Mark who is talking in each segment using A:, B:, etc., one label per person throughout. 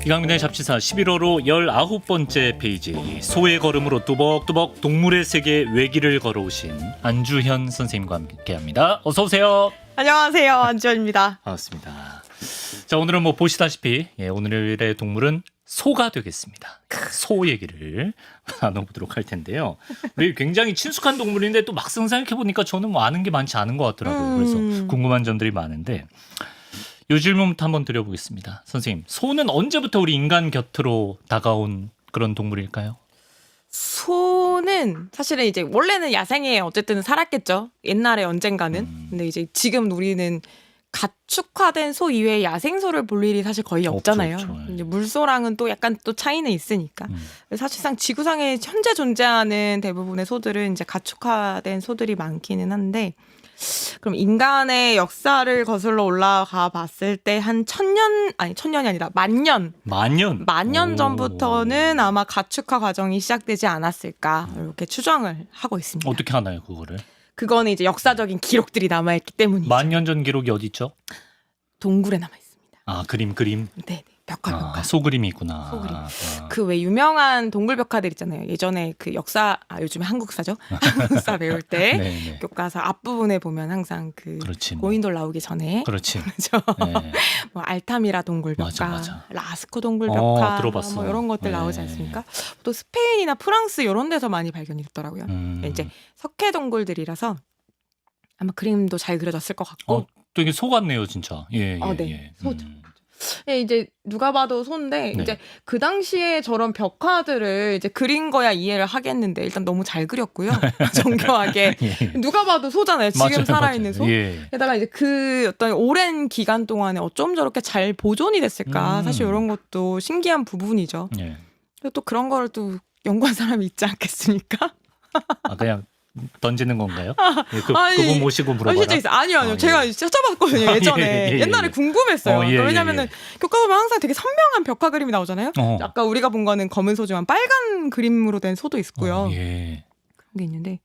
A: 이강민의 잡지사 11호로 19번째 페이지. 소의 걸음으로 뚜벅뚜벅 동물의 세계 외길을 걸어오신 안주현 선생님과 함께합니다. 어서 오세요.
B: 안녕하세요, 안주현입니다.
A: 반갑습니다. 자, 오늘은 뭐 보시다시피 오늘의 동물은 소가 되겠습니다. 소 얘기를 나눠보도록 할 텐데요. 우리 굉장히 친숙한 동물인데 또 막상 생각해보니까 저는 뭐 아는 게 많지 않은 것 같더라고요. 그래서 궁금한 점들이 많은데 이 질문부터 한번 드려보겠습니다. 선생님, 소는 언제부터 우리 인간 곁으로 다가온 그런 동물일까요?
B: 소는 사실은 이제 원래는 야생에 어쨌든 살았겠죠. 옛날에 언젠가는. 근데 이제 지금 우리는 가축화된 소 이외에 야생소를 볼 일이 사실 거의 없잖아요.
A: 없죠.
B: 이제 물소랑은 또 약간 또 차이는 있으니까. 사실상 지구상에 현재 존재하는 대부분의 소들은 이제 가축화된 소들이 많기는 한데, 그럼 인간의 역사를 거슬러 올라가 봤을 때 한 천년이 아니라 만년 전부터는 아마 가축화 과정이 시작되지 않았을까 이렇게 추정을 하고 있습니다.
A: 어떻게 하나요, 그거를?
B: 그거는 이제 역사적인 기록들이 남아있기 때문이죠.
A: 만년 전 기록이 어디 있죠?
B: 동굴에 남아 있습니다.
A: 아, 그림.
B: 네, 벽화.
A: 소그림이 있구나.
B: 소그림. 그 왜 유명한 동굴 벽화들 있잖아요. 예전에 그 요즘에 한국사죠. 한국사 배울 때
A: 네네.
B: 교과서 앞부분에 보면 항상 그
A: 그렇지, 뭐.
B: 고인돌 나오기 전에
A: 그렇지.
B: 그렇죠.
A: 네.
B: 뭐 알타미라 동굴 벽화,
A: 맞아.
B: 라스코 동굴 벽화,
A: 들어봤어.
B: 뭐 이런 것들
A: 네.
B: 나오지 않습니까? 또 스페인이나 프랑스 이런 데서 많이 발견이 됐더라고요. 이제 석회 동굴들이라서 아마 그림도 잘 그려졌을 것 같고.
A: 또 이게 소 같네요, 진짜. 예.
B: 네. 소죠. 예, 이제 누가 봐도 소인데
A: 네.
B: 이제 그 당시에 저런 벽화들을 이제 그린 거야 이해를 하겠는데 일단 너무 잘 그렸고요. 정교하게.
A: 예.
B: 누가 봐도 소잖아요. 지금
A: 맞아요,
B: 살아있는
A: 맞아요.
B: 소.
A: 예.
B: 게다가 이제 그 어떤 오랜 기간 동안에 어쩜 저렇게 잘 보존이 됐을까. 사실 이런 것도 신기한 부분이죠.
A: 예.
B: 그리고 또 그런 거를 또 연구한 사람이 있지 않겠습니까?
A: 그냥 던지는 건가요? 예,
B: 아니,
A: 그분 모시고 물어봐라.
B: 실제 있어요. 아니요. 제가 찾아봤거든요. 예전에. 옛날에 궁금했어요. 왜냐면은 교과 보면 항상 되게 선명한 벽화 그림이 나오잖아요. 아까 우리가 본 거는 검은 소지만 빨간 그림으로 된 소도 있고요.
A: 예.
B: 그런 게 있는데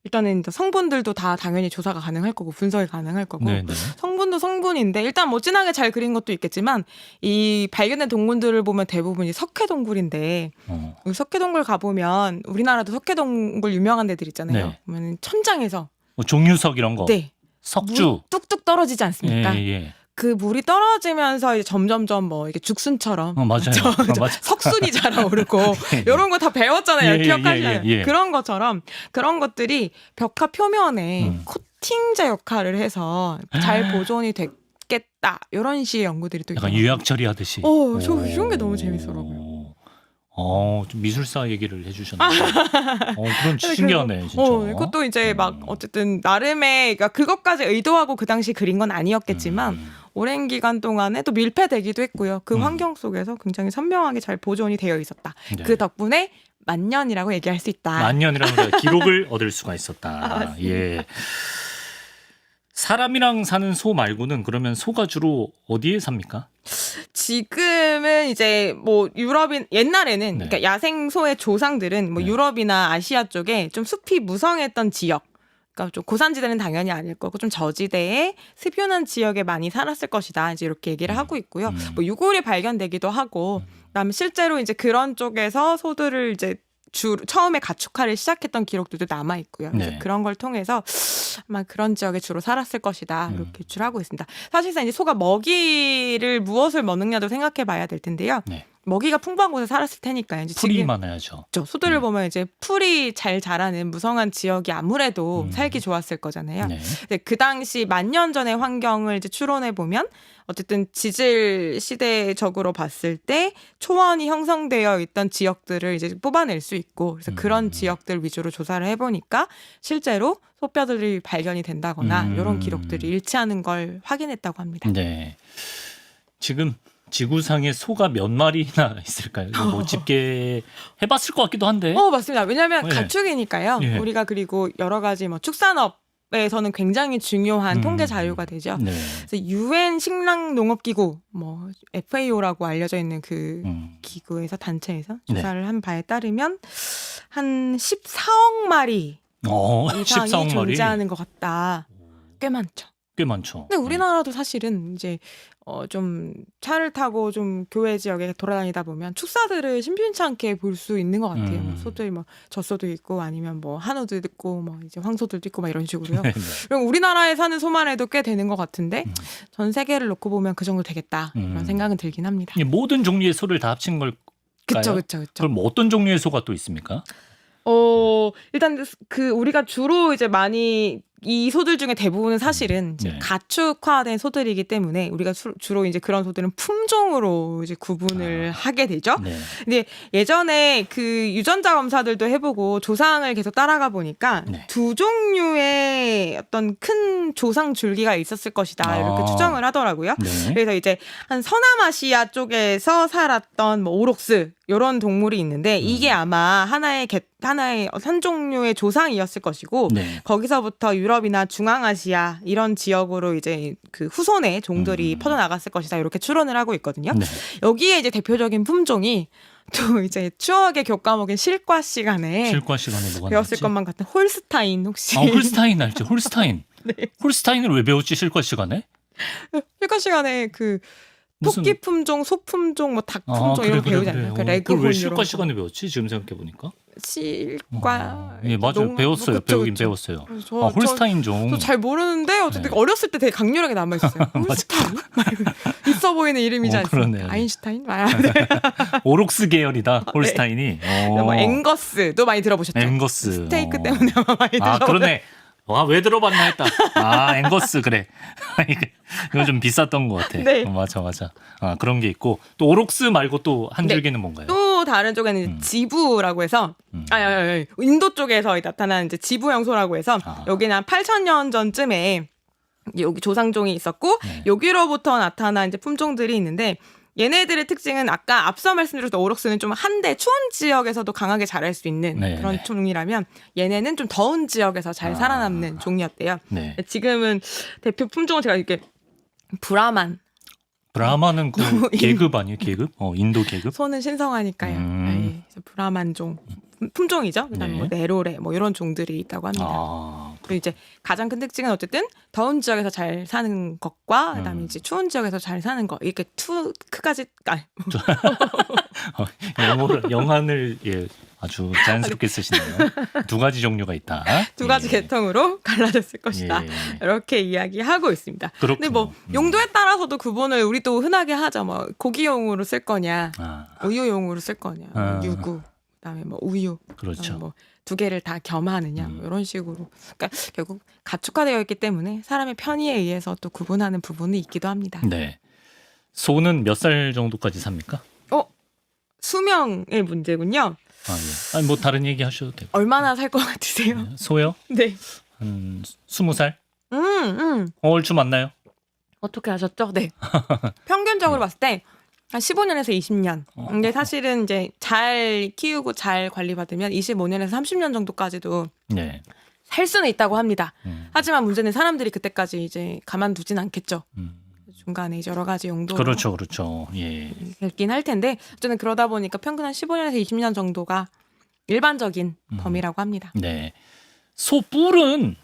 B: 일단은 성분들도 다 당연히 조사가 가능할 거고 분석이 가능할 거고
A: 네네.
B: 성분도 성분인데 일단 뭐 진하게 잘 그린 것도 있겠지만 이 발견된 동굴들을 보면 대부분이 석회 동굴인데 여기 석회 동굴 가보면 우리나라도 석회 동굴 유명한 데들 있잖아요.
A: 네.
B: 보면 천장에서
A: 뭐 종유석 이런 거.
B: 네.
A: 석주.
B: 물 뚝뚝 떨어지지 않습니까?
A: 예.
B: 그 물이 떨어지면서 이제 점점점 뭐 이렇게 죽순처럼
A: 맞아요. 맞아.
B: 석순이 자라오르고 이런 거 다 배웠잖아요. 기억하시나요?
A: 예.
B: 그런 것처럼 그런 것들이 벽화 표면에 코팅제 역할을 해서 잘 보존이 됐겠다. 이런 식의 연구들이 또
A: 약간
B: 있어요.
A: 유약 처리하듯이.
B: 저 이런 게 너무 재밌더라고요.
A: 좀 미술사 얘기를 해주셨는데. 그런 신기하네, 진짜.
B: 그것도 이제 막 어쨌든 나름의 그러니까 그것까지 의도하고 그 당시 그린 건 아니었겠지만 오랜 기간 동안에 또 밀폐되기도 했고요. 그 환경 속에서 굉장히 선명하게 잘 보존이 되어 있었다.
A: 네.
B: 그 덕분에 만년이라고 얘기할 수 있다.
A: 만년이라는 기록을 얻을 수가 있었다. 예. 사람이랑 사는 소 말고는 그러면 소가 주로 어디에 삽니까?
B: 지금은 이제 뭐 옛날에는
A: 네.
B: 그러니까 야생 소의 조상들은 뭐 유럽이나 아시아 쪽에 좀 숲이 무성했던 지역, 그러니까 좀 고산지대는 당연히 아닐 거고 좀 저지대에 습연한 지역에 많이 살았을 것이다. 이제 이렇게 얘기를 하고 있고요. 뭐 유골이 발견되기도 하고, 그다음에 실제로 이제 그런 쪽에서 소들을 이제 처음에 가축화를 시작했던 기록들도 남아 있고요. 그래서
A: 네.
B: 그런 걸 통해서 아마 그런 지역에 주로 살았을 것이다. 이렇게 추측하고 있습니다. 사실상 이제 소가 먹이를 무엇을 먹느냐도 생각해 봐야 될 텐데요.
A: 네.
B: 먹이가 풍부한 곳에 살았을 테니까요. 이제
A: 풀이
B: 지금
A: 많아야죠.
B: 소들을 보면 이제 풀이 잘 자라는 무성한 지역이 아무래도 살기 좋았을 거잖아요.
A: 네.
B: 근데 그 당시 만년 전의 환경을 이제 추론해 보면 어쨌든 지질 시대적으로 봤을 때 초원이 형성되어 있던 지역들을 이제 뽑아낼 수 있고, 그래서 그런 지역들 위주로 조사를 해보니까 실제로 소뼈들이 발견이 된다거나 이런 기록들이 일치하는 걸 확인했다고 합니다.
A: 네. 지금 지구상에 소가 몇 마리나 있을까요? 뭐 집계 해봤을 것 같기도 한데.
B: 맞습니다. 왜냐하면
A: 네.
B: 가축이니까요.
A: 예.
B: 우리가 그리고 여러 가지 뭐 축산업에서는 굉장히 중요한 통계 자료가 되죠.
A: 네.
B: 그래서 UN 식량농업기구, 뭐 FAO라고 알려져 있는 그 기구에서 단체에서 조사를 한 바에 따르면 한 14억 마리 이상이
A: 14억 마리.
B: 존재하는 것 같다. 꽤 많죠.
A: 꽤 많죠.
B: 근데 우리나라도 사실은 이제 좀 차를 타고 좀 교외 지역에 돌아다니다 보면 축사들을 심심찮게 볼 수 있는 것 같아요. 뭐 소들이 뭐 젖소도 있고 아니면 뭐 한우도 있고 뭐 이제 황소들도 있고 막 이런 식으로요.
A: 네.
B: 그럼 우리나라에 사는 소만 해도 꽤 되는 것 같은데 전 세계를 놓고 보면 그 정도 되겠다 이런 생각은 들긴 합니다.
A: 이 모든 종류의 소를 다 합친 걸까요?
B: 그쵸.
A: 그럼 뭐 어떤 종류의 소가 또 있습니까?
B: 일단 그 우리가 주로 이제 많이 이 소들 중에 대부분은 사실은 이제
A: 네.
B: 가축화된 소들이기 때문에 우리가 주로 이제 그런 소들은 품종으로 이제 구분을 하게 되죠.
A: 네.
B: 근데 예전에 그 유전자 검사들도 해보고 조상을 계속 따라가 보니까
A: 네.
B: 두 종류의 어떤 큰 조상 줄기가 있었을 것이다 이렇게 추정을 하더라고요.
A: 네.
B: 그래서 이제 한 서남아시아 쪽에서 살았던 뭐 오록스 이런 동물이 있는데 이게 아마 하나의 한 종류의 조상이었을 것이고
A: 네.
B: 거기서부터 유럽이나 중앙아시아 이런 지역으로 이제 그 후손의 종들이 퍼져나갔을 것이다 이렇게 추론을 하고 있거든요.
A: 네.
B: 여기에 이제 대표적인 품종이 또 이제 추억의 교과목인 실과 시간에
A: 실과 시간에 뭐가
B: 배웠을
A: 나왔지?
B: 것만 같은 홀스타인 혹시
A: 홀스타인 알죠? 홀스타인.
B: 네.
A: 홀스타인을 왜 배웠지 실과 시간에?
B: 실과 시간에 그
A: 무슨-
B: 토끼 품종, 소 품종, 뭐 닭 품종 이런 거 배우잖아요. 그 레그
A: 그걸 왜
B: 혼
A: 실과
B: 이런
A: 시간에 배웠지? 지금 생각해 보니까.
B: 실과
A: 예, 맞아요. 배웠어요. 배우긴 배웠어요. 홀스타인 종.
B: 저 잘 모르는데 어쨌든
A: 네.
B: 어렸을 때 되게 강렬하게 남아 있어요. 홀스타인? 있어 보이는 이름이지 않습니까?
A: 그러네.
B: 아인슈타인?
A: 오록스 계열이다. 홀스타인이.
B: 뭐 앵거스도 많이 들어보셨죠?
A: 앵거스.
B: 스테이크 때문에 아마 많이
A: 아,
B: 들어보셨죠?
A: 그러네. 와, 왜 들어봤나 했다. 아, 앵거스 그래. 이거 좀 비쌌던 것 같아.
B: 네.
A: 맞아. 아, 그런 게 있고 또 오록스 말고 또 한
B: 네.
A: 줄기는 뭔가요?
B: 또 다른 쪽에는 지부라고 해서 인도 쪽에서 나타난 이제 지부형소라고 해서 여기는 한 8,000년 전쯤에 여기 조상종이 있었고
A: 네.
B: 여기로부터 나타난 이제 품종들이 있는데 얘네들의 특징은 아까 앞서 말씀드렸던 오록스는 좀 한대 추운 지역에서도 강하게 자랄 수 있는
A: 네,
B: 그런
A: 네.
B: 종이라면 얘네는 좀 더운 지역에서 잘 살아남는 종이었대요.
A: 네.
B: 지금은 대표 품종은 제가 이렇게 브라만
A: 브라마는 그 계급 아니에요? 계급? 인도 계급?
B: 소는 신성하니까요. 예, 그래서 브라만종 품종이죠. 그다음에
A: 네.
B: 뭐 네로레 뭐 이런 종들이 있다고 합니다.
A: 아,
B: 그리고 이제 가장 큰 특징은 어쨌든 더운 지역에서 잘 사는 것과 그다음에 이제 추운 지역에서 잘 사는 거 이렇게 크까지
A: 영안을 아주 자연스럽게 쓰시네요. 두 가지 종류가 있다.
B: 두 가지
A: 예.
B: 계통으로 갈라졌을 것이다.
A: 예.
B: 이렇게 이야기하고 있습니다.
A: 그렇군요.
B: 근데 뭐 용도에 따라서도 구분을 우리도 흔하게 하죠. 뭐 고기용으로 쓸 거냐,
A: 아,
B: 우유용으로 쓸 거냐,
A: 아.
B: 유구, 그다음에 뭐 우유,
A: 그렇죠.
B: 뭐 두 개를 다 겸하느냐 뭐 이런 식으로. 그러니까 결국 가축화되어 있기 때문에 사람의 편의에 의해서 또 구분하는 부분이 있기도 합니다.
A: 네. 소는 몇 살 정도까지 삽니까?
B: 수명의 문제군요.
A: 아, 예. 아니, 뭐 다른 얘기 하셔도 되고.
B: 얼마나 살 것 같으세요?
A: 소요?
B: 네.
A: 한 20살?
B: 음.
A: 얼추 맞나요?
B: 어떻게 하셨죠? 네. 평균적으로 봤을 때 한 15년에서 20년. 근데 사실은 이제 잘 키우고 잘 관리받으면 25년에서 30년 정도까지도
A: 네.
B: 살 수는 있다고 합니다. 하지만 문제는 사람들이 그때까지 이제 가만두진 않겠죠. 중간에 이제 여러 가지 용도로
A: 그렇죠. 예.
B: 있긴 할 텐데 어쨌든 그러다 보니까 평균 한 15년에서 20년 정도가 일반적인 범위라고 합니다.
A: 네. 소 뿔은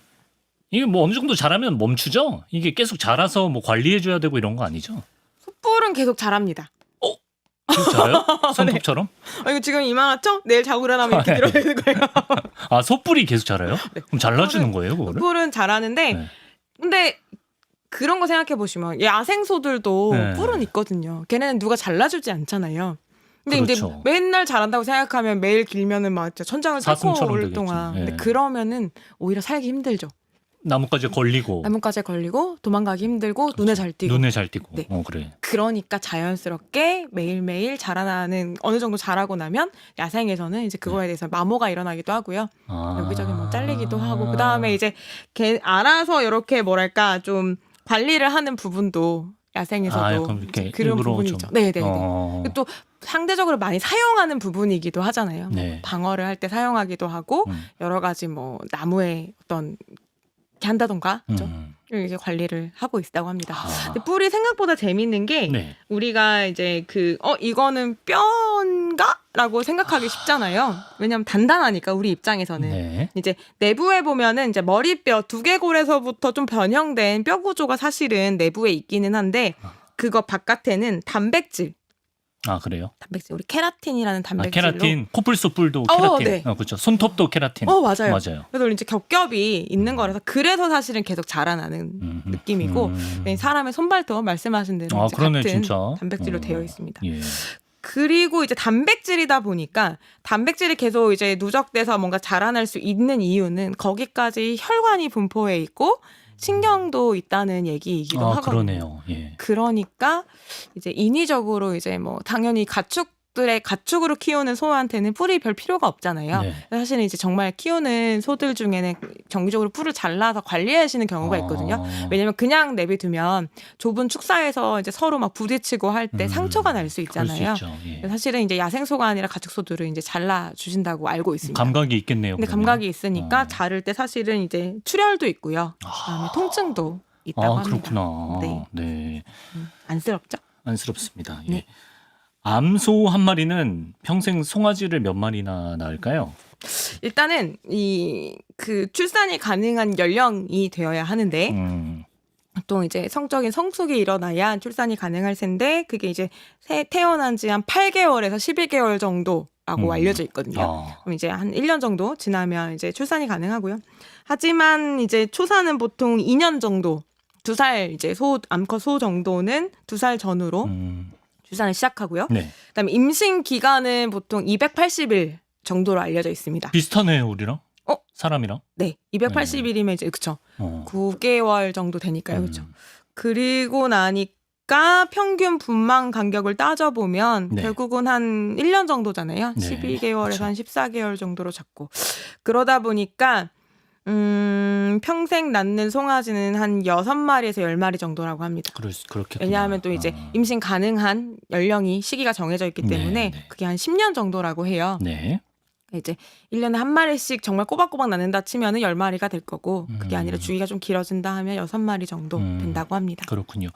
A: 이게 뭐 어느 정도 자라면 멈추죠? 이게 계속 자라서 뭐 관리해줘야 되고 이런 거 아니죠?
B: 숯불은 계속 자랍니다.
A: 계속 자라요? 손톱처럼?
B: 이거 지금 이만하죠? 내일 자고 일어나면 이렇게 밀어내는 거예요.
A: 아, 소뿔이 계속 자라요?
B: 네.
A: 그럼 잘라주는 거예요, 그거를?
B: 숯불은 자라는데
A: 네.
B: 근데 그런 거 생각해 보시면 야생소들도
A: 네.
B: 뿔은 있거든요. 걔네는 누가 잘라주지 않잖아요. 근데 이제
A: 그렇죠.
B: 맨날 자란다고 생각하면 매일 길면은 막 진짜 천장을 뚫고
A: 사슴처럼
B: 올
A: 되겠죠.
B: 동안.
A: 예.
B: 근데 그러면은 오히려 살기 힘들죠.
A: 나뭇가지에 걸리고
B: 나뭇가지에 걸리고 도망가기 힘들고 눈에 잘 띄고.
A: 눈에 잘 띄고.
B: 네.
A: 그래.
B: 그러니까 자연스럽게 매일매일 자라나는 어느 정도 자라고 나면 야생에서는 이제 그거에 대해서 마모가 일어나기도 하고요.
A: 아.
B: 여기저기 뭐 잘리기도 하고 그다음에 이제 걔 알아서 이렇게 뭐랄까 좀 관리를 하는 부분도 야생에서도
A: 약간 이렇게
B: 이제 그런
A: 일부러
B: 부분이
A: 좀-
B: 있죠. 네네.
A: 어.
B: 또 상대적으로 많이 사용하는 부분이기도 하잖아요.
A: 네.
B: 방어를 할 때 사용하기도 하고 여러 가지 뭐 나무에 어떤 이렇게 한다던가 그죠? 이제 관리를 하고 있다고 합니다.
A: 아.
B: 근데 뿔이 생각보다 재밌는 게
A: 네.
B: 우리가 이제 이거는 뼈인가라고 생각하기 쉽잖아요. 왜냐하면 단단하니까 우리 입장에서는.
A: 네.
B: 이제 내부에 보면은 이제 머리뼈 두개골에서부터 좀 변형된 뼈 구조가 사실은 내부에 있기는 한데 그거 바깥에는 단백질
A: 아 그래요?
B: 우리 케라틴이라는 단백질로.
A: 케라틴, 코뿔소 뿔도 케라틴.
B: 네.
A: 그렇죠. 손톱도 케라틴.
B: 맞아요.
A: 맞아요.
B: 그래서 이제 겹겹이 있는 거라서 그래서 사실은 계속 자라나는 느낌이고 사람의 손발도 말씀하신 대로 이제
A: 그러네,
B: 같은
A: 진짜.
B: 단백질로 되어 있습니다.
A: 예.
B: 그리고 이제 단백질이다 보니까 단백질이 계속 이제 누적돼서 뭔가 자라날 수 있는 이유는 거기까지 혈관이 분포해 있고 신경도 있다는 얘기이기도 하거든요.
A: 그러네요. 예.
B: 그러니까 이제 인위적으로 이제 뭐 당연히 가축으로 키우는 소한테는 뿔이 별 필요가 없잖아요.
A: 네.
B: 사실은 이제 정말 키우는 소들 중에는 정기적으로 뿔을 잘라서 관리하시는 경우가 있거든요. 왜냐면 그냥 내비두면 좁은 축사에서 이제 서로 막 부딪히고 할 때 상처가 날 수 있잖아요.
A: 그럴 수 있죠. 예.
B: 사실은 이제 야생소가 아니라 가축소들을 이제 잘라 주신다고 알고 있습니다.
A: 감각이 있겠네요.
B: 근데
A: 그러면.
B: 감각이 있으니까 자를 때 사실은 이제 출혈도 있고요. 그다음에 통증도 있다고 합니다.
A: 그렇구나.
B: 네.
A: 네.
B: 안쓰럽죠?
A: 안쓰럽습니다. 예.
B: 네.
A: 암소 한 마리는 평생 송아지를 몇 마리나 낳을까요?
B: 일단은 그 출산이 가능한 연령이 되어야 하는데 보통 이제 성적인 성숙이 일어나야 출산이 가능할 텐데 그게 이제 태어난 지 한 8개월에서 12개월 정도라고 알려져 있거든요. 그럼 이제 한 1년 정도 지나면 이제 출산이 가능하고요. 하지만 이제 초산은 보통 2년 정도, 2살 이제 암컷 소 정도는 2살 전후로 출산을 시작하고요.
A: 네.
B: 그다음에 임신 기간은 보통 280일 정도로 알려져 있습니다.
A: 비슷하네요, 우리랑. 사람이랑.
B: 네, 280일이면 이제 그쵸. 9개월 정도 되니까요, 그렇죠. 그리고 나니까 평균 분망 간격을 따져보면
A: 네.
B: 결국은 한 1년 정도잖아요.
A: 네,
B: 12개월에서
A: 그쵸.
B: 한 14개월 정도로 잡고 그러다 보니까 평생 낳는 송아지는 한 6마리에서 10마리 정도라고 합니다.
A: 그렇겠구나.
B: 왜냐하면 또 이제 임신 가능한 연령이 시기가 정해져 있기 때문에
A: 네.
B: 그게 한 10년 정도라고 해요.
A: 네.
B: 이제 1년에 한 마리씩 정말 꼬박꼬박 낳는다 치면은 10마리가 될 거고 그게 아니라 주기가 좀 길어진다 하면 6마리 정도 된다고 합니다.
A: 그렇군요.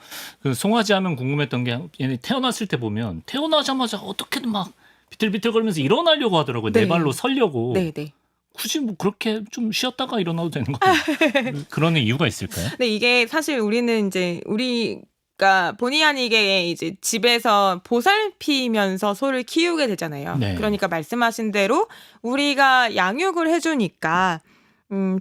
A: 그 송아지 하면 궁금했던 게 얘네 태어났을 때 보면 태어나자마자 어떻게든 막 비틀비틀거리면서 일어나려고 하더라고요.
B: 네.
A: 네 발로 서려고.
B: 네, 네.
A: 굳이 뭐 그렇게 좀 쉬었다가 일어나도 되는 거 그런 이유가 있을까요?
B: 근데 이게 사실 우리는 이제 우리가 본의 아니게 이제 집에서 보살피면서 소를 키우게 되잖아요.
A: 네.
B: 그러니까 말씀하신 대로 우리가 양육을 해주니까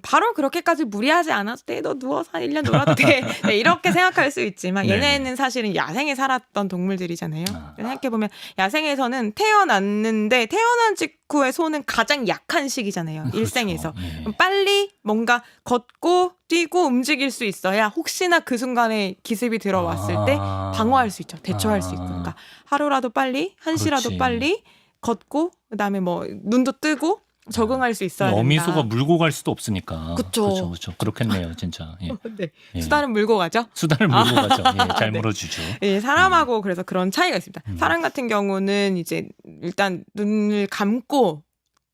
B: 바로 그렇게까지 무리하지 않아도 돼. 너 누워서 한 1년 놀아도 돼. 네, 이렇게 생각할 수 있지만 얘네는 사실은 야생에 살았던 동물들이잖아요. 생각해보면 야생에서는 태어났는데 태어난 직후에 소는 가장 약한 시기잖아요.
A: 그렇죠.
B: 일생에서.
A: 네.
B: 그럼 빨리 뭔가 걷고 뛰고 움직일 수 있어야 혹시나 그 순간에 기습이 들어왔을 때 방어할 수 있죠. 대처할 수 있고. 그러니까 하루라도 빨리, 한시라도
A: 그렇지.
B: 빨리 걷고 그다음에 뭐 눈도 뜨고 적응할 수 있어야 된다.
A: 어미소가 물고 갈 수도 없으니까.
B: 그쵸.
A: 그렇죠. 그렇겠네요, 진짜. 예.
B: 네.
A: 예.
B: 수다는 물고 가죠.
A: 수다를 물고 가죠. 예, 잘
B: 네.
A: 물어주죠.
B: 예, 사람하고 그래서 그런 차이가 있습니다. 사람 같은 경우는 이제 일단 눈을 감고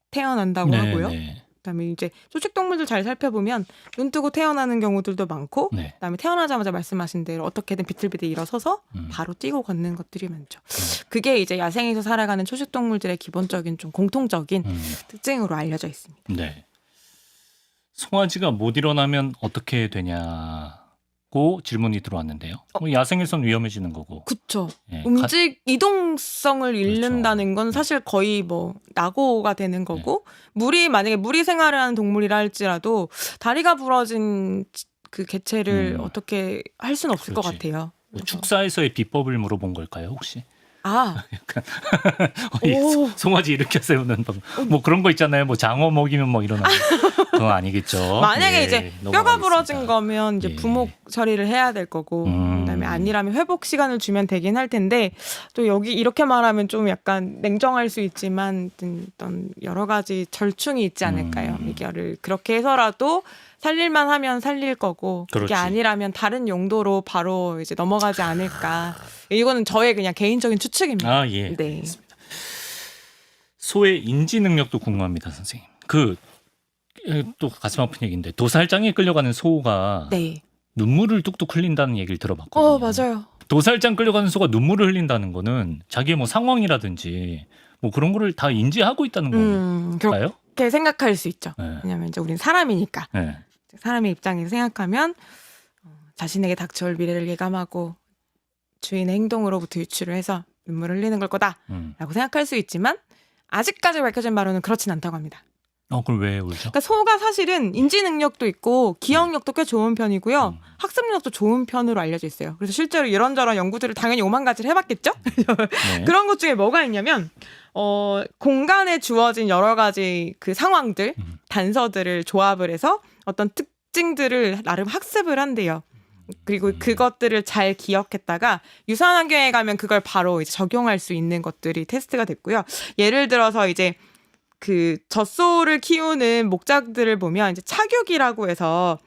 B: 태어난다고 하고요.
A: 네.
B: 그다음에 이제 초식동물들 잘 살펴보면 눈 뜨고 태어나는 경우들도 많고
A: 네.
B: 그다음에 태어나자마자 말씀하신 대로 어떻게든 비틀비틀 일어서서
A: 음.
B: 바로 뛰고 걷는 것들이 많죠. 그게 이제 야생에서 살아가는 초식동물들의 기본적인 좀 공통적인 특징으로 알려져 있습니다.
A: 네. 송아지가 못 일어나면 어떻게 되냐고 질문이 들어왔는데요. 야생에선 위험해지는 거고.
B: 그쵸.
A: 예,
B: 이동성을 잃는다는 건 사실 거의 뭐 낙오가 되는 거고 만약에 무리 생활을 하는 동물이라 할지라도 다리가 부러진 그 개체를 어떻게 할 수는 없을 것
A: 그렇지.
B: 같아요.
A: 뭐 축사에서의 비법을 물어본 걸까요, 혹시?
B: 오.
A: 송아지 일으켜 세우는 방법. 뭐 그런 거 있잖아요. 뭐 장어 먹이면 뭐 이러는 그건 아니겠죠.
B: 만약에
A: 예,
B: 이제 뼈가
A: 넘어가겠습니다.
B: 부러진 거면 이제
A: 예.
B: 부목 처리를 해야 될 거고 그다음에 아니라면 회복 시간을 주면 되긴 할 텐데 또 여기 이렇게 말하면 좀 약간 냉정할 수 있지만 어떤 여러 가지 절충이 있지 않을까요? 이거를 그렇게 해서라도 살릴만 하면 살릴 거고 그게
A: 그렇지.
B: 아니라면 다른 용도로 바로 이제 넘어가지 않을까. 이거는 저의 그냥 개인적인 추측입니다.
A: 예.
B: 네.
A: 알겠습니다. 소의 인지 능력도 궁금합니다, 선생님. 또 가슴 아픈 얘기인데 도살장에 끌려가는 소가
B: 네.
A: 눈물을 뚝뚝 흘린다는 얘기를 들어봤거든요.
B: 맞아요.
A: 도살장 끌려가는 소가 눈물을 흘린다는 거는 자기의 뭐 상황이라든지 뭐 그런 거를 다 인지하고 있다는 건가요?
B: 그렇게 생각할 수 있죠.
A: 네.
B: 왜냐하면 이제 우린 사람이니까.
A: 네.
B: 사람의 입장에서 생각하면 자신에게 닥쳐올 미래를 예감하고 주인의 행동으로부터 유추를 해서 눈물을 흘리는 걸 거다라고 생각할 수 있지만 아직까지 밝혀진 바로는 그렇진 않다고 합니다.
A: 그럼 왜 울죠?
B: 그러니까 소가 사실은 인지 능력도 있고 기억력도 꽤 좋은 편이고요. 학습력도 좋은 편으로 알려져 있어요. 그래서 실제로 이런저런 연구들을 당연히 오만 가지를 해봤겠죠?
A: 네.
B: 그런 것 중에 뭐가 있냐면 공간에 주어진 여러 가지 그 상황들, 단서들을 조합을 해서 어떤 특징들을 나름 학습을 한대요. 그리고 그것들을 잘 기억했다가 유사한 환경에 가면 그걸 바로 이제 적용할 수 있는 것들이 테스트가 됐고요. 예를 들어서 이제 그 젖소를 키우는 목장들을 보면 이제 착육이라고 해서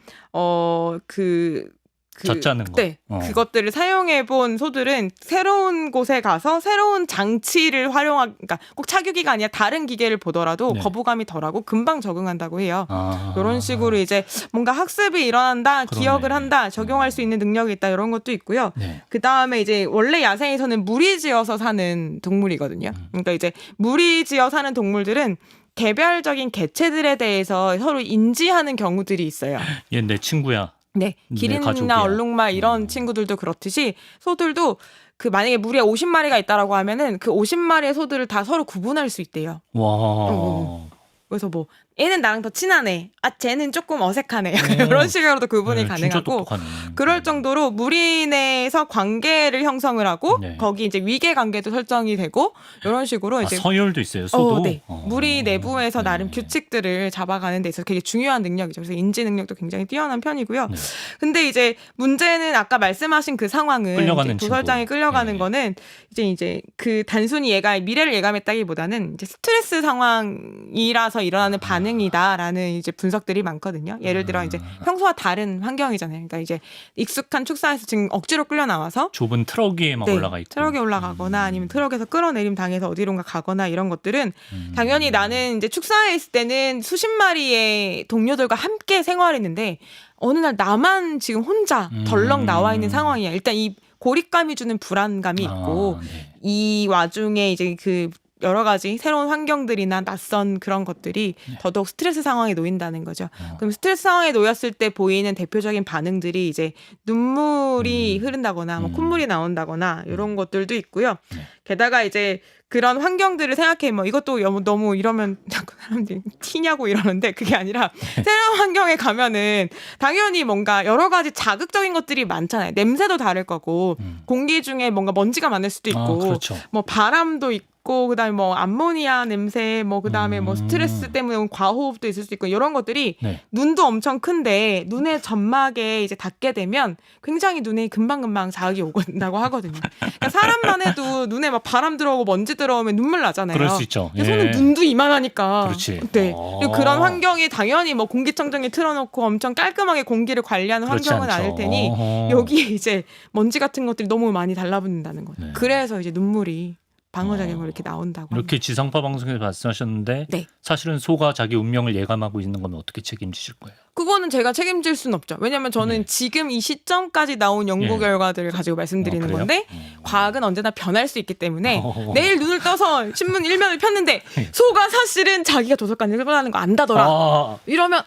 A: 젖자는 거.
B: 네, 그것들을 사용해 본 소들은 새로운 곳에 가서 새로운 장치를 그러니까 꼭 착유기가 아니라 다른 기계를 보더라도
A: 네.
B: 거부감이 덜하고 금방 적응한다고 해요.
A: 아.
B: 이런 식으로 이제 뭔가 학습이 일어난다,
A: 그러네.
B: 기억을 한다, 적용할 수 있는 능력이 있다 이런 것도 있고요.
A: 네.
B: 그 다음에 이제 원래 야생에서는 무리지어서 사는 동물이거든요. 그러니까 이제 무리지어 사는 동물들은 개별적인 개체들에 대해서 서로 인지하는 경우들이 있어요.
A: 얘 내 친구야.
B: 네,
A: 내
B: 기린이나
A: 가족이야.
B: 얼룩말 이런 친구들도 그렇듯이 소들도 그 만약에 무리에 50마리가 있다라고 하면은 그 50마리의 소들을 다 서로 구분할 수 있대요.
A: 와.
B: 그래서 뭐 얘는 나랑 더 친하네. 쟤는 조금 어색하네. 이런 식으로도 구분이
A: 네, 진짜
B: 가능하고
A: 똑똑하네.
B: 그럴 정도로 무리 내에서 관계를 형성을 하고
A: 네.
B: 거기 이제 위계 관계도 설정이 되고 이런 식으로 이제
A: 서열도 있어요. 소도.
B: 네. 무리 내부에서
A: 네.
B: 나름 규칙들을 잡아가는 데 있어서 되게 중요한 능력이죠. 그래서 인지 능력도 굉장히 뛰어난 편이고요.
A: 네.
B: 근데 이제 문제는 아까 말씀하신 그 상황은
A: 끌려가는
B: 이제 도살장에
A: 친구.
B: 끌려가는
A: 네.
B: 거는 이제 그 단순히 얘가 미래를 예감했다기보다는 이제 스트레스 상황이라서 일어나는 반응이다라는 이제 분석들이 많거든요. 예를 들어 이제 평소와 다른 환경이잖아요. 그러니까 이제 익숙한 축사에서 지금 억지로 끌려 나와서
A: 좁은 트럭 위에 막 올라가 있고.
B: 트럭에 올라가거나 아니면 트럭에서 끌어내림 당해서 어디론가 가거나 이런 것들은 당연히 나는 이제 축사에 있을 때는 수십 마리의 동료들과 함께 생활했는데 어느 날 나만 지금 혼자 덜렁 나와 있는 상황이야. 일단 이 고립감이 주는 불안감이 있고
A: 네.
B: 이 와중에 이제 그 여러 가지 새로운 환경들이나 낯선 그런 것들이 더더욱 스트레스 상황에 놓인다는 거죠. 그럼 스트레스 상황에 놓였을 때 보이는 대표적인 반응들이 이제 눈물이 흐른다거나 뭐 콧물이 나온다거나 이런 것들도 있고요. 게다가 이제 그런 환경들을 생각해 뭐 이것도 너무 이러면 자꾸 사람들이 티냐고 이러는데 그게 아니라 새로운 환경에 가면은 당연히 뭔가 여러 가지 자극적인 것들이 많잖아요. 냄새도 다를 거고 공기 중에 뭔가 먼지가 많을 수도 있고
A: 그렇죠.
B: 뭐 바람도 있고 그다음에 뭐 암모니아 냄새 뭐 그다음에 뭐 스트레스 때문에 과호흡도 있을 수 있고 이런 것들이
A: 네.
B: 눈도 엄청 큰데 눈의 점막에 이제 닿게 되면 굉장히 눈에 금방금방 자극이 오고,다고 하거든요. 그러니까 사람만 해도 눈에 막 바람 들어오고 먼지 들어오면 눈물 나잖아요.
A: 그럴 수 있죠.
B: 근데 손은 눈도 이만하니까.
A: 그렇지.
B: 네. 그리고 그런 환경이 당연히 뭐 공기청정기 틀어놓고 엄청 깔끔하게 공기를 관리하는
A: 그렇지
B: 환경은
A: 않죠.
B: 아닐 테니 여기에 이제 먼지 같은 것들이 너무 많이 달라붙는다는 거예요.
A: 네.
B: 그래서 이제 눈물이 방어작용으로 이렇게 나온다고 합니다.
A: 이렇게 지상파 방송에서 말씀하셨는데
B: 네.
A: 사실은 소가 자기 운명을 예감하고 있는 거면 어떻게 책임지실 거예요?
B: 그거는 제가 책임질 수는 없죠. 왜냐하면 저는 지금 이 시점까지 나온 연구
A: 네.
B: 결과들을 가지고 말씀드리는
A: 그래요?
B: 건데 과학은 언제나 변할 수 있기 때문에
A: 어허허.
B: 내일 눈을 떠서 신문 1면을 폈는데 소가 사실은 자기가 도서관 읽으라는 거 안다더라. 이러면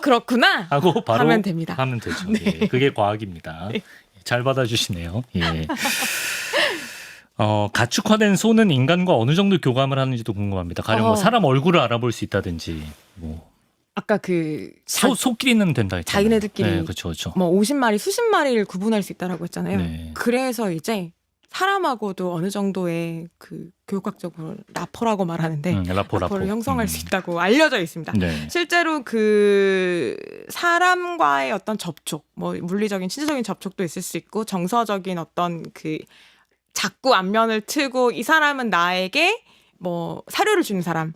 B: 그렇구나
A: 하고 바로
B: 하면 됩니다.
A: 하면 되죠. 예, 그게 과학입니다. 잘 받아주시네요. 예. 가축화된 소는 인간과 어느 정도 교감을 하는지도 궁금합니다. 가령 뭐 사람 얼굴을 알아볼 수 있다든지 뭐
B: 아까 그
A: 소끼리는 된다 했잖아요.
B: 자기네들끼리
A: 네, 그렇죠.
B: 뭐 50마리 수십 마리를 구분할 수 있다라고 했잖아요.
A: 네.
B: 그래서 이제 사람하고도 어느 정도의 그 교육학적으로 라포라고 말하는데 라포를 형성할 수 있다고 알려져 있습니다.
A: 네.
B: 실제로 그 사람과의 어떤 접촉, 뭐 물리적인 신체적인 접촉도 있을 수 있고 정서적인 어떤 그 자꾸 안면을 트고 이 사람은 나에게 뭐 사료를 주는 사람.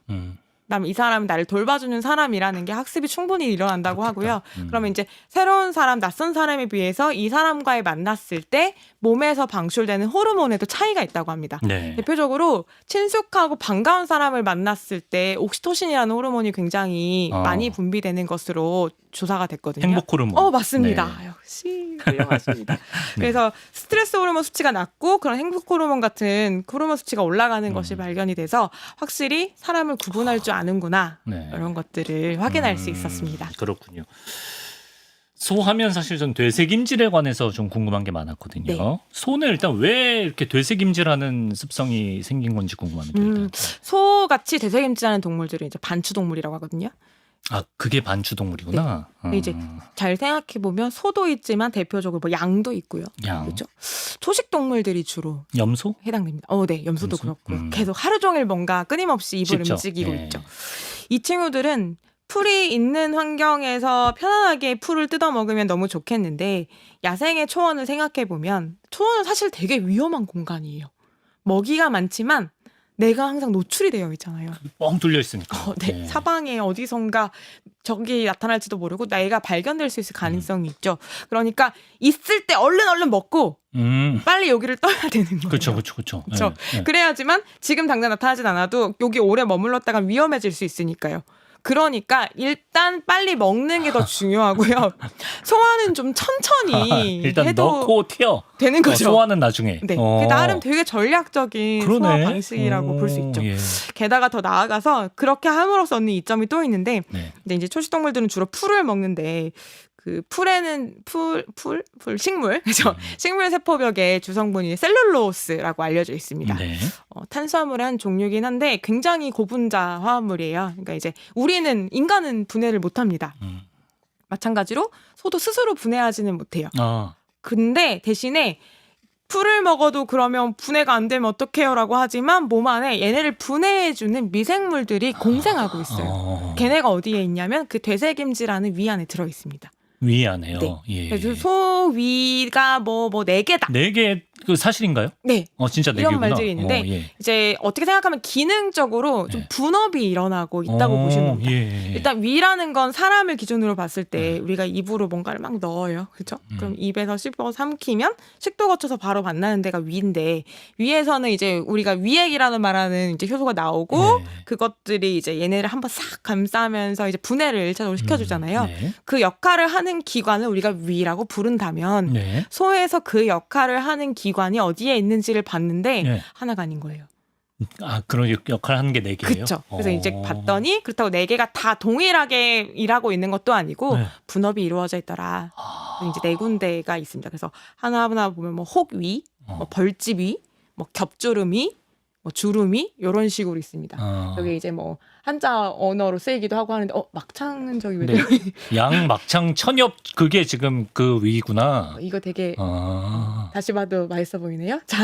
B: 그다음에 이 사람은 나를 돌봐주는 사람이라는 게 학습이 충분히 일어난다고
A: 그렇겠다.
B: 하고요. 그러면 이제 새로운 사람, 낯선 사람에 비해서 이 사람과의 만났을 때 몸에서 방출되는 호르몬에도 차이가 있다고 합니다.
A: 네.
B: 대표적으로 친숙하고 반가운 사람을 만났을 때 옥시토신이라는 호르몬이 굉장히 많이 분비되는 것으로 조사가 됐거든요.
A: 행복 호르몬.
B: 맞습니다.
A: 네.
B: 역시 훌륭하십니다. 그래서 스트레스 호르몬 수치가 낮고 그런 행복 호르몬 같은 호르몬 수치가 올라가는 것이 발견이 돼서 확실히 사람을 구분할 줄 아는구나.
A: 네.
B: 이런 것들을 확인할 수 있었습니다.
A: 그렇군요. 소하면 사실 전 되새김질에 관해서 좀 궁금한 게 많았거든요.
B: 네.
A: 소는 일단 왜 이렇게 되새김질하는 습성이 생긴 건지 궁금합니다. 일단.
B: 소같이 되새김질하는 동물들은 이제 반추동물이라고 하거든요.
A: 아, 그게 반추동물이구나.
B: 근데 이제 잘 생각해 보면 소도 있지만 대표적으로 뭐 양도 있고요.
A: 양.
B: 그렇죠. 초식 동물들이 주로
A: 염소?
B: 해당됩니다. 네, 염소도
A: 염소?
B: 그렇고요. 계속 하루 종일 뭔가 끊임없이 입을
A: 씹죠.
B: 움직이고
A: 예.
B: 있죠. 이 친구들은 풀이 있는 환경에서 편안하게 풀을 뜯어 먹으면 너무 좋겠는데 야생의 초원을 생각해 보면 초원은 사실 되게 위험한 공간이에요. 먹이가 많지만 내가 항상 노출이 되어 있잖아요.
A: 뻥 뚫려 있으니까.
B: 네. 사방에 어디선가 적이 나타날지도 모르고 내가 발견될 수 있을 가능성이 있죠. 그러니까 있을 때 얼른 먹고 빨리 여기를 떠야 되는 거예요.
A: 그렇죠.
B: 그렇죠. 그래야지만 지금 당장 나타나진 않아도 여기 오래 머물렀다가 위험해질 수 있으니까요. 그러니까 일단 빨리 먹는 게 더 중요하고요. 소화는 좀 천천히
A: 일단
B: 해도
A: 넣고 튀어.
B: 되는 거죠.
A: 소화는 나중에.
B: 네, 나름 되게 전략적인
A: 그러네.
B: 소화 방식이라고 볼 수 있죠.
A: 예.
B: 게다가 더 나아가서 그렇게 함으로써 얻는 이점이 또 있는데,
A: 네.
B: 근데 이제 초식동물들은 주로 풀을 먹는데 그 풀에는 식물, 그죠? 식물 세포벽의 주성분이 셀룰로스라고 알려져 있습니다.
A: 네.
B: 탄수화물의 한 종류긴 한데 굉장히 고분자 화합물이에요. 그러니까 이제 인간은 분해를 못합니다. 마찬가지로 소도 스스로 분해하지는 못해요. 근데 대신에 풀을 먹어도 그러면 분해가 안 되면 어떡해요라고 하지만 몸 안에 얘네를 분해해주는 미생물들이 공생하고 있어요. 걔네가 어디에 있냐면 그 되새김질하는 위 안에 들어 있습니다.
A: 위 안에요.
B: 네.
A: 예.
B: 그래서 소 위가 뭐 4개다.
A: 4개 그 사실인가요?
B: 네.
A: 진짜 4개구나.
B: 이런 말들이 있는데
A: 예.
B: 이제 어떻게 생각하면 기능적으로 좀
A: 네.
B: 분업이 일어나고 있다고 보시면 됩니다.
A: 예.
B: 일단 위라는 건 사람을 기준으로 봤을 때 우리가 입으로 뭔가를 막 넣어요. 그렇죠? 그럼 입에서 씹어 삼키면 식도 거쳐서 바로 만나는 데가 위인데 위에서는 이제 우리가 위액이라는 말하는 이제 효소가 나오고
A: 네.
B: 그것들이 이제 얘네를 한번 싹 감싸면서 이제 분해를 1차적으로 시켜주잖아요.
A: 네.
B: 그 역할을 하는 기관을 우리가 위라고 부른다면
A: 네.
B: 소에서 그 역할을 하는 기관이 어디에 있는지를 봤는데
A: 네.
B: 하나가 아닌 거예요.
A: 그런 역할을 하는 게 4개예요?
B: 그렇죠. 그래서 이제 봤더니 그렇다고 4개가 다 동일하게 일하고 있는 것도 아니고
A: 네.
B: 분업이 이루어져 있더라. 이제 4군데가 있습니다. 그래서 하나하나 보면 뭐 혹위, 뭐 벌집위, 뭐 겹주름위, 뭐 주름위 이런 식으로 있습니다. 여기 이제 뭐 한자 언어로 쓰이기도 하고 하는데 막창은 저기 왜
A: 네.
B: 들어?
A: 양막창 천엽 그게 지금 그 위구나.
B: 이거 되게 다시 봐도 맛있어 보이네요. 자,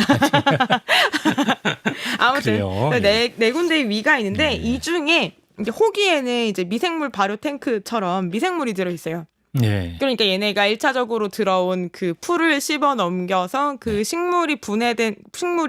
B: 아무튼
A: 그래요.
B: 네 군데의 위가 있는데
A: 네.
B: 이 중에 이제 호기에는 이제 미생물 발효 탱크처럼 미생물이 들어 있어요.
A: 네.
B: 그러니까 얘네가 1차적으로 들어온 그 풀을 씹어 넘겨서 그 식물이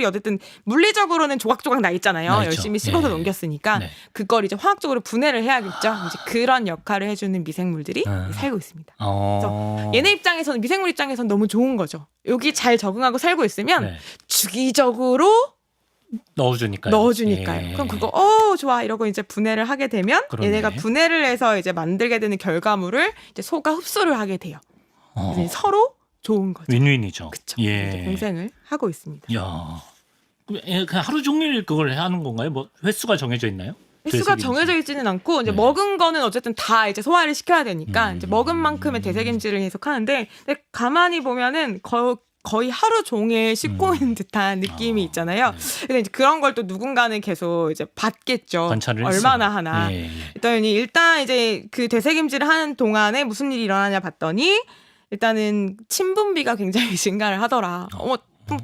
B: 어쨌든 물리적으로는 조각조각 나 있잖아요.
A: 나 있죠.
B: 열심히 씹어서
A: 네.
B: 넘겼으니까
A: 네.
B: 그걸 이제 화학적으로 분해를 해야겠죠. 이제 그런 역할을 해주는 미생물들이 살고 있습니다. 그래서 얘네 입장에서는 미생물 입장에서는 너무 좋은 거죠. 여기 잘 적응하고 살고 있으면
A: 네.
B: 주기적으로
A: 넣어주니까요. 예.
B: 그럼 그거 좋아 이러고 이제 분해를 하게 되면
A: 그러네.
B: 얘네가 분해를 해서 이제 만들게 되는 결과물을 이제 소가 흡수를 하게 돼요. 그래서 서로 좋은 거죠.
A: 윈윈이죠.
B: 그쵸.
A: 예.
B: 이제 공생을 하고 있습니다.
A: 야, 그냥 하루 종일 그걸 하는 건가요? 뭐 횟수가 정해져 있나요?
B: 횟수가
A: 되새김질?
B: 정해져 있지는 않고 이제
A: 네.
B: 먹은 거는 어쨌든 다 이제 소화를 시켜야 되니까 이제 먹은 만큼의 되새김질을 계속 하는데 근데 가만히 보면은 거의 하루 종일 씻고 있는 듯한 느낌이 있잖아요. 근데 이제 그런 걸 또 누군가는 계속 이제 봤겠죠.
A: 관찰을
B: 얼마나
A: 했어요.
B: 하나.
A: 예.
B: 그랬더니 일단 이제 그 되새김질을 하는 동안에 무슨 일이 일어나냐 봤더니 일단은 침분비가 굉장히 증가를 하더라.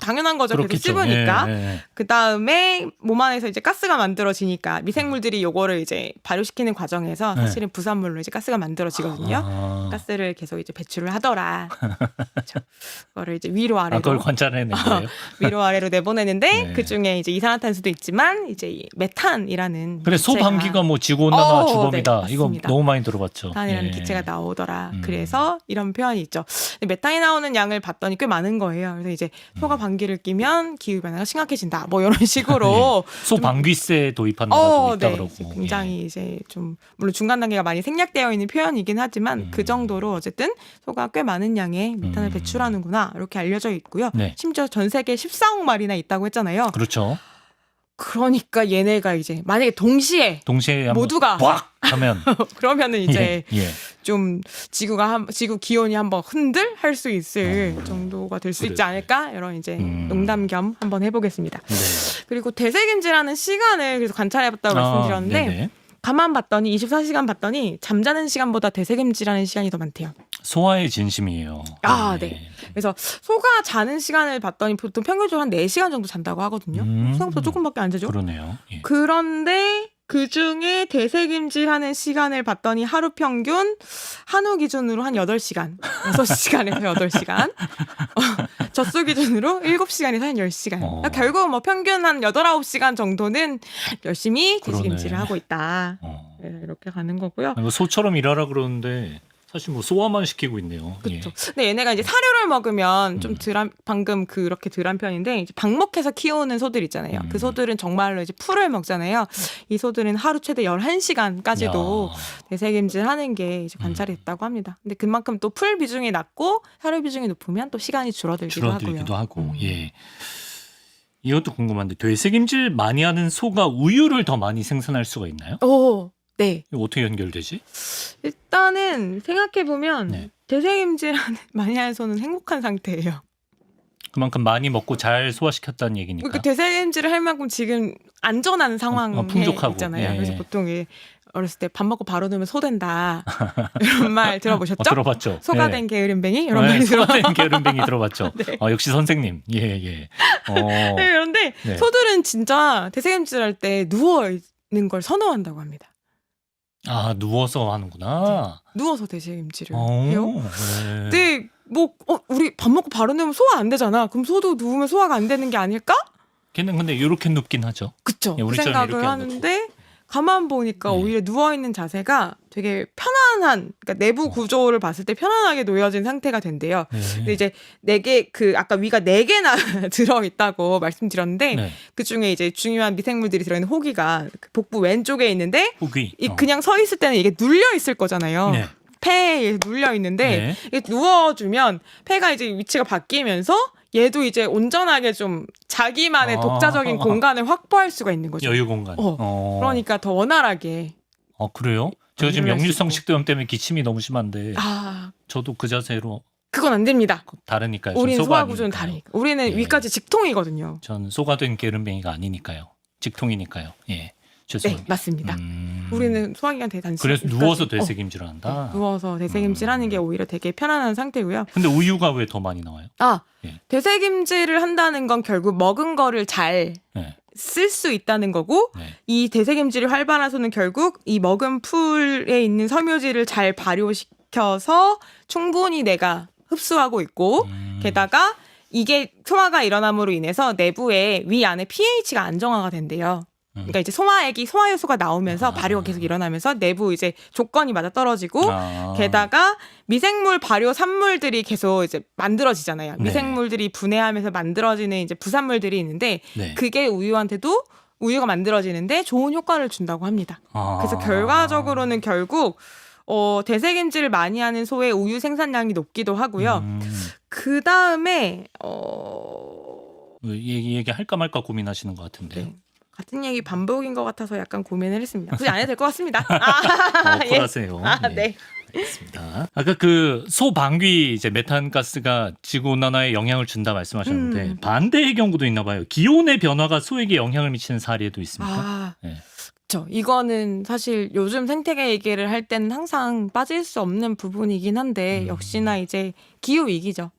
B: 당연한 거죠. 계속
A: 그렇겠죠.
B: 씹으니까.
A: 예.
B: 그 다음에 몸 안에서 이제 가스가 만들어지니까 미생물들이 요거를 이제 발효시키는 과정에서 사실은 부산물로 이제 가스가 만들어지거든요. 가스를 계속 이제 배출을 하더라. 그렇죠. 그거를 이제 위로 아래로.
A: 그걸 관찰해낸 거예요?
B: 위로 아래로 내보내는데
A: 네.
B: 그 중에 이제 이산화탄소도 있지만 이제 이 메탄이라는
A: 그래
B: 기체가
A: 소방기가 뭐 지구온난화
B: 네,
A: 주범이다. 이거
B: 맞습니다.
A: 너무 많이 들어봤죠.
B: 메탄이라는
A: 예.
B: 기체가 나오더라. 그래서 이런 표현이 있죠. 근데 메탄이 나오는 양을 봤더니 꽤 많은 거예요. 그래서 이제 소가 소가 방귀를 뀌면 기후 변화가 심각해진다. 뭐 이런 식으로
A: 소 방귀세 도입한 나라도 있다
B: 네.
A: 그러고.
B: 굉장히 이제 좀 물론 중간 단계가 많이 생략되어 있는 표현이긴 하지만 그 정도로 어쨌든 소가 꽤 많은 양의 메탄을 배출하는구나 이렇게 알려져 있고요.
A: 네.
B: 심지어 전 세계 14억 마리나 있다고 했잖아요.
A: 그렇죠.
B: 그러니까 얘네가 이제 만약에 동시에 모두가
A: 꽉 하면
B: 그러면은 이제
A: 예.
B: 좀 지구 기온이 한번 흔들 할 수 있을 정도가 될 수 있지 않을까 이런 이제 농담 겸 한번 해보겠습니다.
A: 네.
B: 그리고 대세김질하는 시간을 그래서 관찰해봤다고 말씀드렸는데
A: 네네.
B: 가만 봤더니 24시간 봤더니 잠자는 시간보다 대세김질하는 시간이 더 많대요.
A: 소화의 진심이에요.
B: 네. 그래서 소가 자는 시간을 봤더니 보통 평균적으로 한 4시간 정도 잔다고 하거든요. 생각보다 조금밖에 안 자죠.
A: 그러네요. 예.
B: 그런데 그중에 대세김질하는 시간을 봤더니 하루 평균 한우 기준으로 한 8시간, 6시간에서 8시간, 젖소 기준으로 7시간에서 한 10시간. 그러니까 결국 뭐 평균 한 8, 9시간 정도는 열심히 대세김질을 하고 있다. 네, 이렇게 가는 거고요.
A: 소처럼 일하라 그러는데 사실 뭐 소화만 시키고 있네요.
B: 그렇죠. 근데 얘네가 이제 사료를 먹으면 좀 방금 그렇게 덜한 편인데 이제 방목해서 키우는 소들 있잖아요. 그 소들은 정말로 이제 풀을 먹잖아요. 이 소들은 하루 최대 11시간까지도 대세김질하는 게 이제 관찰이 됐다고 합니다. 근데 그만큼 또 풀 비중이 낮고 사료 비중이 높으면 또 시간이 줄어들기도 하고요.
A: 예. 이것도 궁금한데 되새김질 많이 하는 소가 우유를 더 많이 생산할 수가 있나요?
B: 네.
A: 이거 어떻게 연결되지?
B: 일단은 생각해보면
A: 네.
B: 대세김질 많이 하는 소는 행복한 상태예요.
A: 그만큼 많이 먹고 잘 소화시켰다는 얘기니까.
B: 그러니까 대세김질을 할 만큼 지금 안전한 상황에
A: 풍족하고.
B: 있잖아요.
A: 예.
B: 그래서 보통 어렸을 때 밥 먹고 바로 누우면 소 된다 이런 말 들어보셨죠?
A: 들어봤죠.
B: 소가
A: 예.
B: 된 게으름뱅이 이런 말
A: 소가
B: 들어봤죠?
A: 된 게으름뱅이 들어봤죠.
B: 네.
A: 역시 선생님. 예.
B: 네, 그런데
A: 네.
B: 소들은 진짜 대세김질할 때 누워 있는 걸 선호한다고 합니다.
A: 누워서 하는구나.
B: 누워서 대세김질을 해요.
A: 네.
B: 근데 뭐 우리 밥 먹고 바로 누우면 소화 안 되잖아. 그럼 소도 누우면 소화가 안 되는 게 아닐까?
A: 걔는 근데 이렇게 눕긴 하죠.
B: 그쵸.
A: 예,
B: 그
A: 우리처럼
B: 생각을
A: 이렇게 안
B: 하는데 가만 보니까
A: 네.
B: 오히려 누워있는 자세가 되게 편안한, 그러니까 내부 구조를 봤을 때 편안하게 놓여진 상태가 된대요.
A: 네.
B: 근데 이제 4개, 아까 위가 4개나 들어있다고 말씀드렸는데,
A: 네.
B: 그 중에 이제 중요한 미생물들이 들어있는 호기가 그 복부 왼쪽에 있는데,
A: 후기.
B: 그냥 서 있을 때는 이게 눌려있을 거잖아요.
A: 네.
B: 폐에 눌려있는데,
A: 네.
B: 이게 누워주면 폐가 이제 위치가 바뀌면서 얘도 이제 온전하게 좀 자기만의 독자적인 공간을 확보할 수가 있는 거죠.
A: 여유 공간.
B: 그러니까 더 원활하게.
A: 그래요? 제가 지금
B: 연결할 수
A: 역류성
B: 있고.
A: 식도염 때문에 기침이 너무 심한데
B: 아,
A: 저도 그 자세로
B: 그건 안 됩니다.
A: 다르니까요. 전
B: 우리는
A: 소가
B: 소화 구조는
A: 아니니까요.
B: 다르니까. 우리는
A: 예.
B: 위까지 직통이거든요.
A: 전 소가 된 게으름뱅이가 아니니까요. 직통이니까요. 예.
B: 네,
A: 죄송합니다.
B: 맞습니다. 우리는 소화기관 되게 단순.
A: 그래서 누워서 되새김질을 한다.
B: 누워서 대세김질하는 게 오히려 되게 편안한 상태고요.
A: 근데 우유가 왜 더 많이 나와요? 예.
B: 대세김질을 한다는 건 결국 먹은 거를 잘
A: 네.
B: 쓸 수 있다는 거고
A: 네.
B: 이 대세김질이 활발한 소는 결국 이 먹은 풀에 있는 섬유질을 잘 발효시켜서 충분히 내가 흡수하고 있고 게다가 이게 소화가 일어남으로 인해서 내부에 위 안에 pH가 안정화가 된대요. 그러니까 이제 소화 요소가 나오면서 발효가 계속 일어나면서 내부 이제 조건이 맞아 떨어지고 게다가 미생물 발효 산물들이 계속 이제 만들어지잖아요.
A: 네.
B: 미생물들이 분해하면서 만들어지는 이제 부산물들이 있는데
A: 네.
B: 그게 우유가 만들어지는데 좋은 효과를 준다고 합니다. 그래서 결과적으로는 결국 대세김질을 많이 하는 소의 우유 생산량이 높기도 하고요. 그 다음에
A: 얘기할까 말까 고민하시는 것 같은데요.
B: 네. 같은 얘기 반복인 것 같아서 약간 고민을 했습니다. 굳이 안 해도 될 것 같습니다. 예.
A: 쿨하세요.
B: 네.
A: 알겠습니다. 아까 그 소 방귀 이제 메탄가스가 지구 온난화에 영향을 준다 말씀하셨는데 반대의 경우도 있나 봐요. 기온의 변화가 소에게 영향을 미치는 사례도 있습니까? 네.
B: 그렇죠. 이거는 사실 요즘 생태계 얘기를 할 때는 항상 빠질 수 없는 부분이긴 한데 역시나 이제 기후 위기죠.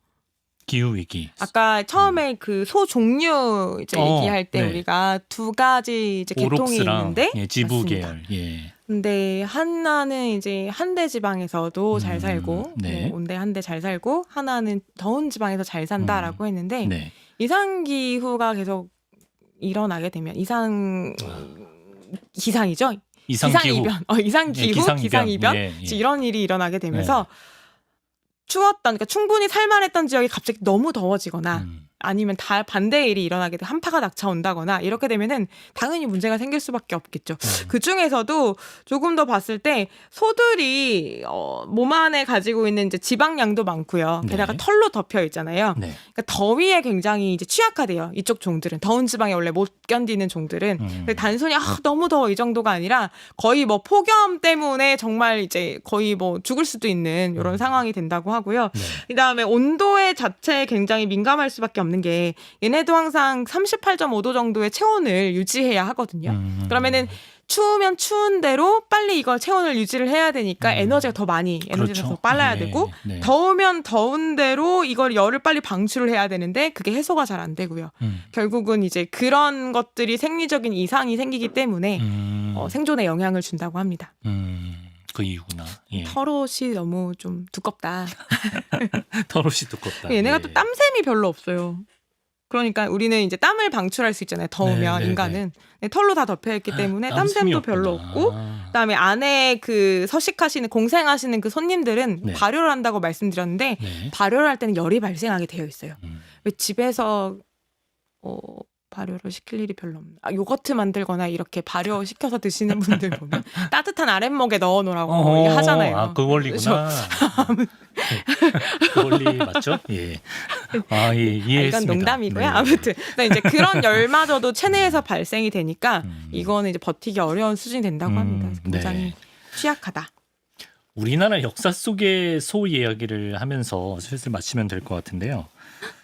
A: 기후 위기.
B: 아까 처음에 그 소 종류 이제 얘기할 때
A: 네.
B: 우리가 2가지 이제 계통이
A: 오록스랑
B: 있는데
A: 지부
B: 맞습니다.
A: 계열. 예.
B: 근데 하나는 이제 한대 지방에서도 잘 살고
A: 네.
B: 온대 한대 잘 살고 하나는 더운 지방에서 잘 산다라고 했는데
A: 네.
B: 이상 기후가 계속 일어나게 되면 기상이죠.
A: 이상 기후.
B: 기상이변. 이상
A: 예,
B: 기후, 기상이변.
A: 예, 예.
B: 이제 이런 일이 일어나게 되면서 추웠던, 그러니까 충분히 살만했던 지역이 갑자기 너무 더워지거나 아니면 다 반대의 일이 일어나게 돼 한파가 닥쳐온다거나 이렇게 되면은 당연히 문제가 생길 수밖에 없겠죠. 그 중에서도 조금 더 봤을 때 소들이 몸 안에 가지고 있는 이제 지방량도 많고요. 게다가
A: 네.
B: 털로 덮여 있잖아요.
A: 네.
B: 그러니까 더위에 굉장히 이제 취약하대요. 이쪽 종들은 더운 지방에 원래 못 견디는 종들은. 근데 단순히 너무 더워 이 정도가 아니라 거의 뭐 폭염 때문에 정말 이제 거의 뭐 죽을 수도 있는 이런 상황이 된다고 하고요.
A: 네.
B: 그다음에 온도의 자체에 굉장히 민감할 수밖에 없는 게 얘네도 항상 38.5도 정도의 체온을 유지해야 하거든요. 그러면은 추우면 추운 대로 빨리 이걸 체온을 유지를 해야 되니까 에너지가 더 많이 에너지가
A: 그렇죠.
B: 더 빨라야
A: 네,
B: 되고
A: 네.
B: 더우면 더운 대로 이걸 열을 빨리 방출을 해야 되는데 그게 해소가 잘 안 되고요. 결국은 이제 그런 것들이 생리적인 이상이 생기기 때문에 생존에 영향을 준다고 합니다.
A: 그 이유구나. 예.
B: 털옷이 너무 좀 두껍다.
A: 털옷이 두껍다.
B: 얘네가
A: 예.
B: 또 땀샘이 별로 없어요. 그러니까 우리는 이제 땀을 방출할 수 있잖아요. 더우면
A: 네, 네,
B: 인간은 네, 털로 다 덮여 있기 때문에
A: 땀샘이
B: 땀샘도 별로
A: 없구나.
B: 없고 그다음에 안에 그 서식하시는 공생하시는 그 손님들은
A: 네.
B: 발효를 한다고 말씀드렸는데
A: 네.
B: 발효를 할 때는 열이 발생하게 되어 있어요.
A: 음.
B: 왜 집에서 발효를 시킬 일이 별로 없나. 요거트 만들거나 이렇게 발효 시켜서 드시는 분들 보면 따뜻한 아랫목에 넣어 놓으라고 이게 하잖아요.
A: 그 원리구나. 그 원리 맞죠? 예. 예, 이해했습니다.
B: 이건 농담이고요.
A: 네.
B: 아무튼 근데 이제 그런 열마저도 체내에서 발생이 되니까 이거는 이제 버티기 어려운 수준이 된다고 합니다. 그래서 굉장히
A: 네.
B: 취약하다.
A: 우리나라 역사 속의 소 이야기를 하면서 슬슬 마치면 될 것 같은데요.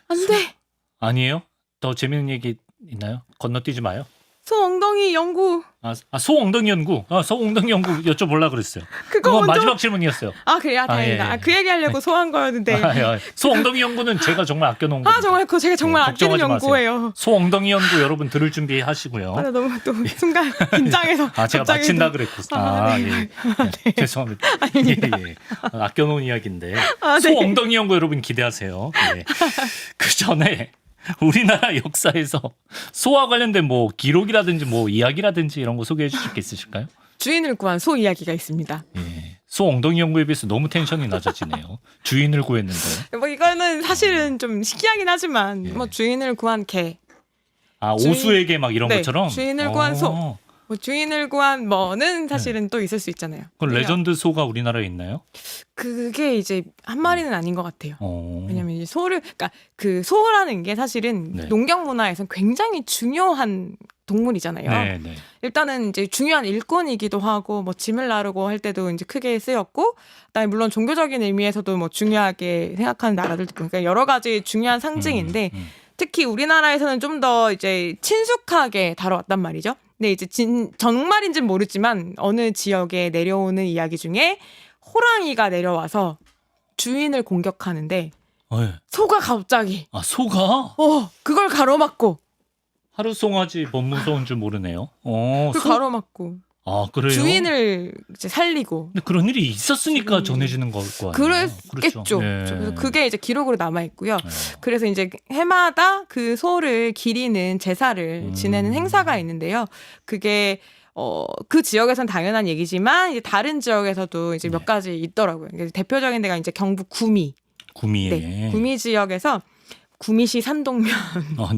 B: 안 돼.
A: 아니에요? 더 재밌는 얘기 있나요? 건너뛰지 마요.
B: 소 엉덩이 연구.
A: 소 엉덩이 연구. 소 엉덩이 연구 여쭤보려고 그랬어요.
B: 그거
A: 그건
B: 먼저.
A: 마지막 질문이었어요.
B: 그래요? 다행이다.
A: 예.
B: 그 얘기하려고 소한 거였는데.
A: 소 엉덩이 연구는 제가 정말 아껴놓은 거예요.
B: 정말 그거 제가 정말
A: 네,
B: 아끼는
A: 걱정하지 마세요.
B: 연구예요.
A: 소 엉덩이 연구 여러분 들을 준비하시고요.
B: 나 너무 또 순간 긴장해서.
A: 제가
B: 갑자기
A: 마친다
B: 또-
A: 그랬고.
B: 네.
A: 예. 죄송합니다. 예. 아껴놓은 이야기인데. 소
B: 네.
A: 엉덩이 연구 여러분 기대하세요. 예. 그 전에 우리나라 역사에서 소와 관련된 뭐 기록이라든지 뭐 이야기라든지 이런 거 소개해 주실 게 있으실까요?
B: 주인을 구한 소 이야기가 있습니다.
A: 예. 소 엉덩이 연구에 비해서 너무 텐션이 낮아지네요. 주인을 구했는데.
B: 뭐 이거는 사실은 좀 신기하긴 하지만
A: 예.
B: 뭐 주인을 구한 개,
A: 오수에게 막 이런
B: 네,
A: 것처럼.
B: 주인을 구한 소. 뭐 주인을 구한 뭐는 사실은 또 있을 수 있잖아요.
A: 그 레전드 소가 우리나라에 있나요?
B: 그게 이제 한 마리는 아닌 것 같아요. 왜냐면 이제 그러니까 그 소라는 게 사실은
A: 네.
B: 농경 문화에선 굉장히 중요한 동물이잖아요.
A: 네, 네.
B: 일단은 이제 중요한 일꾼이기도 하고 뭐 짐을 나르고 할 때도 이제 크게 쓰였고, 그다음에 물론 종교적인 의미에서도 뭐 중요하게 생각하는 나라들도 있고, 그러니까 여러 가지 중요한 상징인데 특히 우리나라에서는 좀 더 이제 친숙하게 다뤄왔단 말이죠. 근데 이제 정말인지는 모르지만 어느 지역에 내려오는 이야기 중에 호랑이가 내려와서 주인을 공격하는데
A: 네.
B: 소가 갑자기
A: 소가?
B: 그걸 가로막고
A: 하루 송아지 범 무서운 줄 모르네요.
B: 그걸 가로막고
A: 그래요?
B: 주인을 이제 살리고.
A: 근데 그런 일이 있었으니까 전해지는 걸 거 아니에요.
B: 그랬겠죠.
A: 그렇죠. 네.
B: 그래서 그게 이제 기록으로 남아 있고요.
A: 네.
B: 그래서 이제 해마다 그 소를 기리는 제사를 지내는 행사가 있는데요. 그게 그 지역에선 당연한 얘기지만 이제 다른 지역에서도 이제 몇 가지 있더라고요. 대표적인 데가 이제 경북 구미.
A: 구미에.
B: 네. 구미 지역에서 구미시 산동면.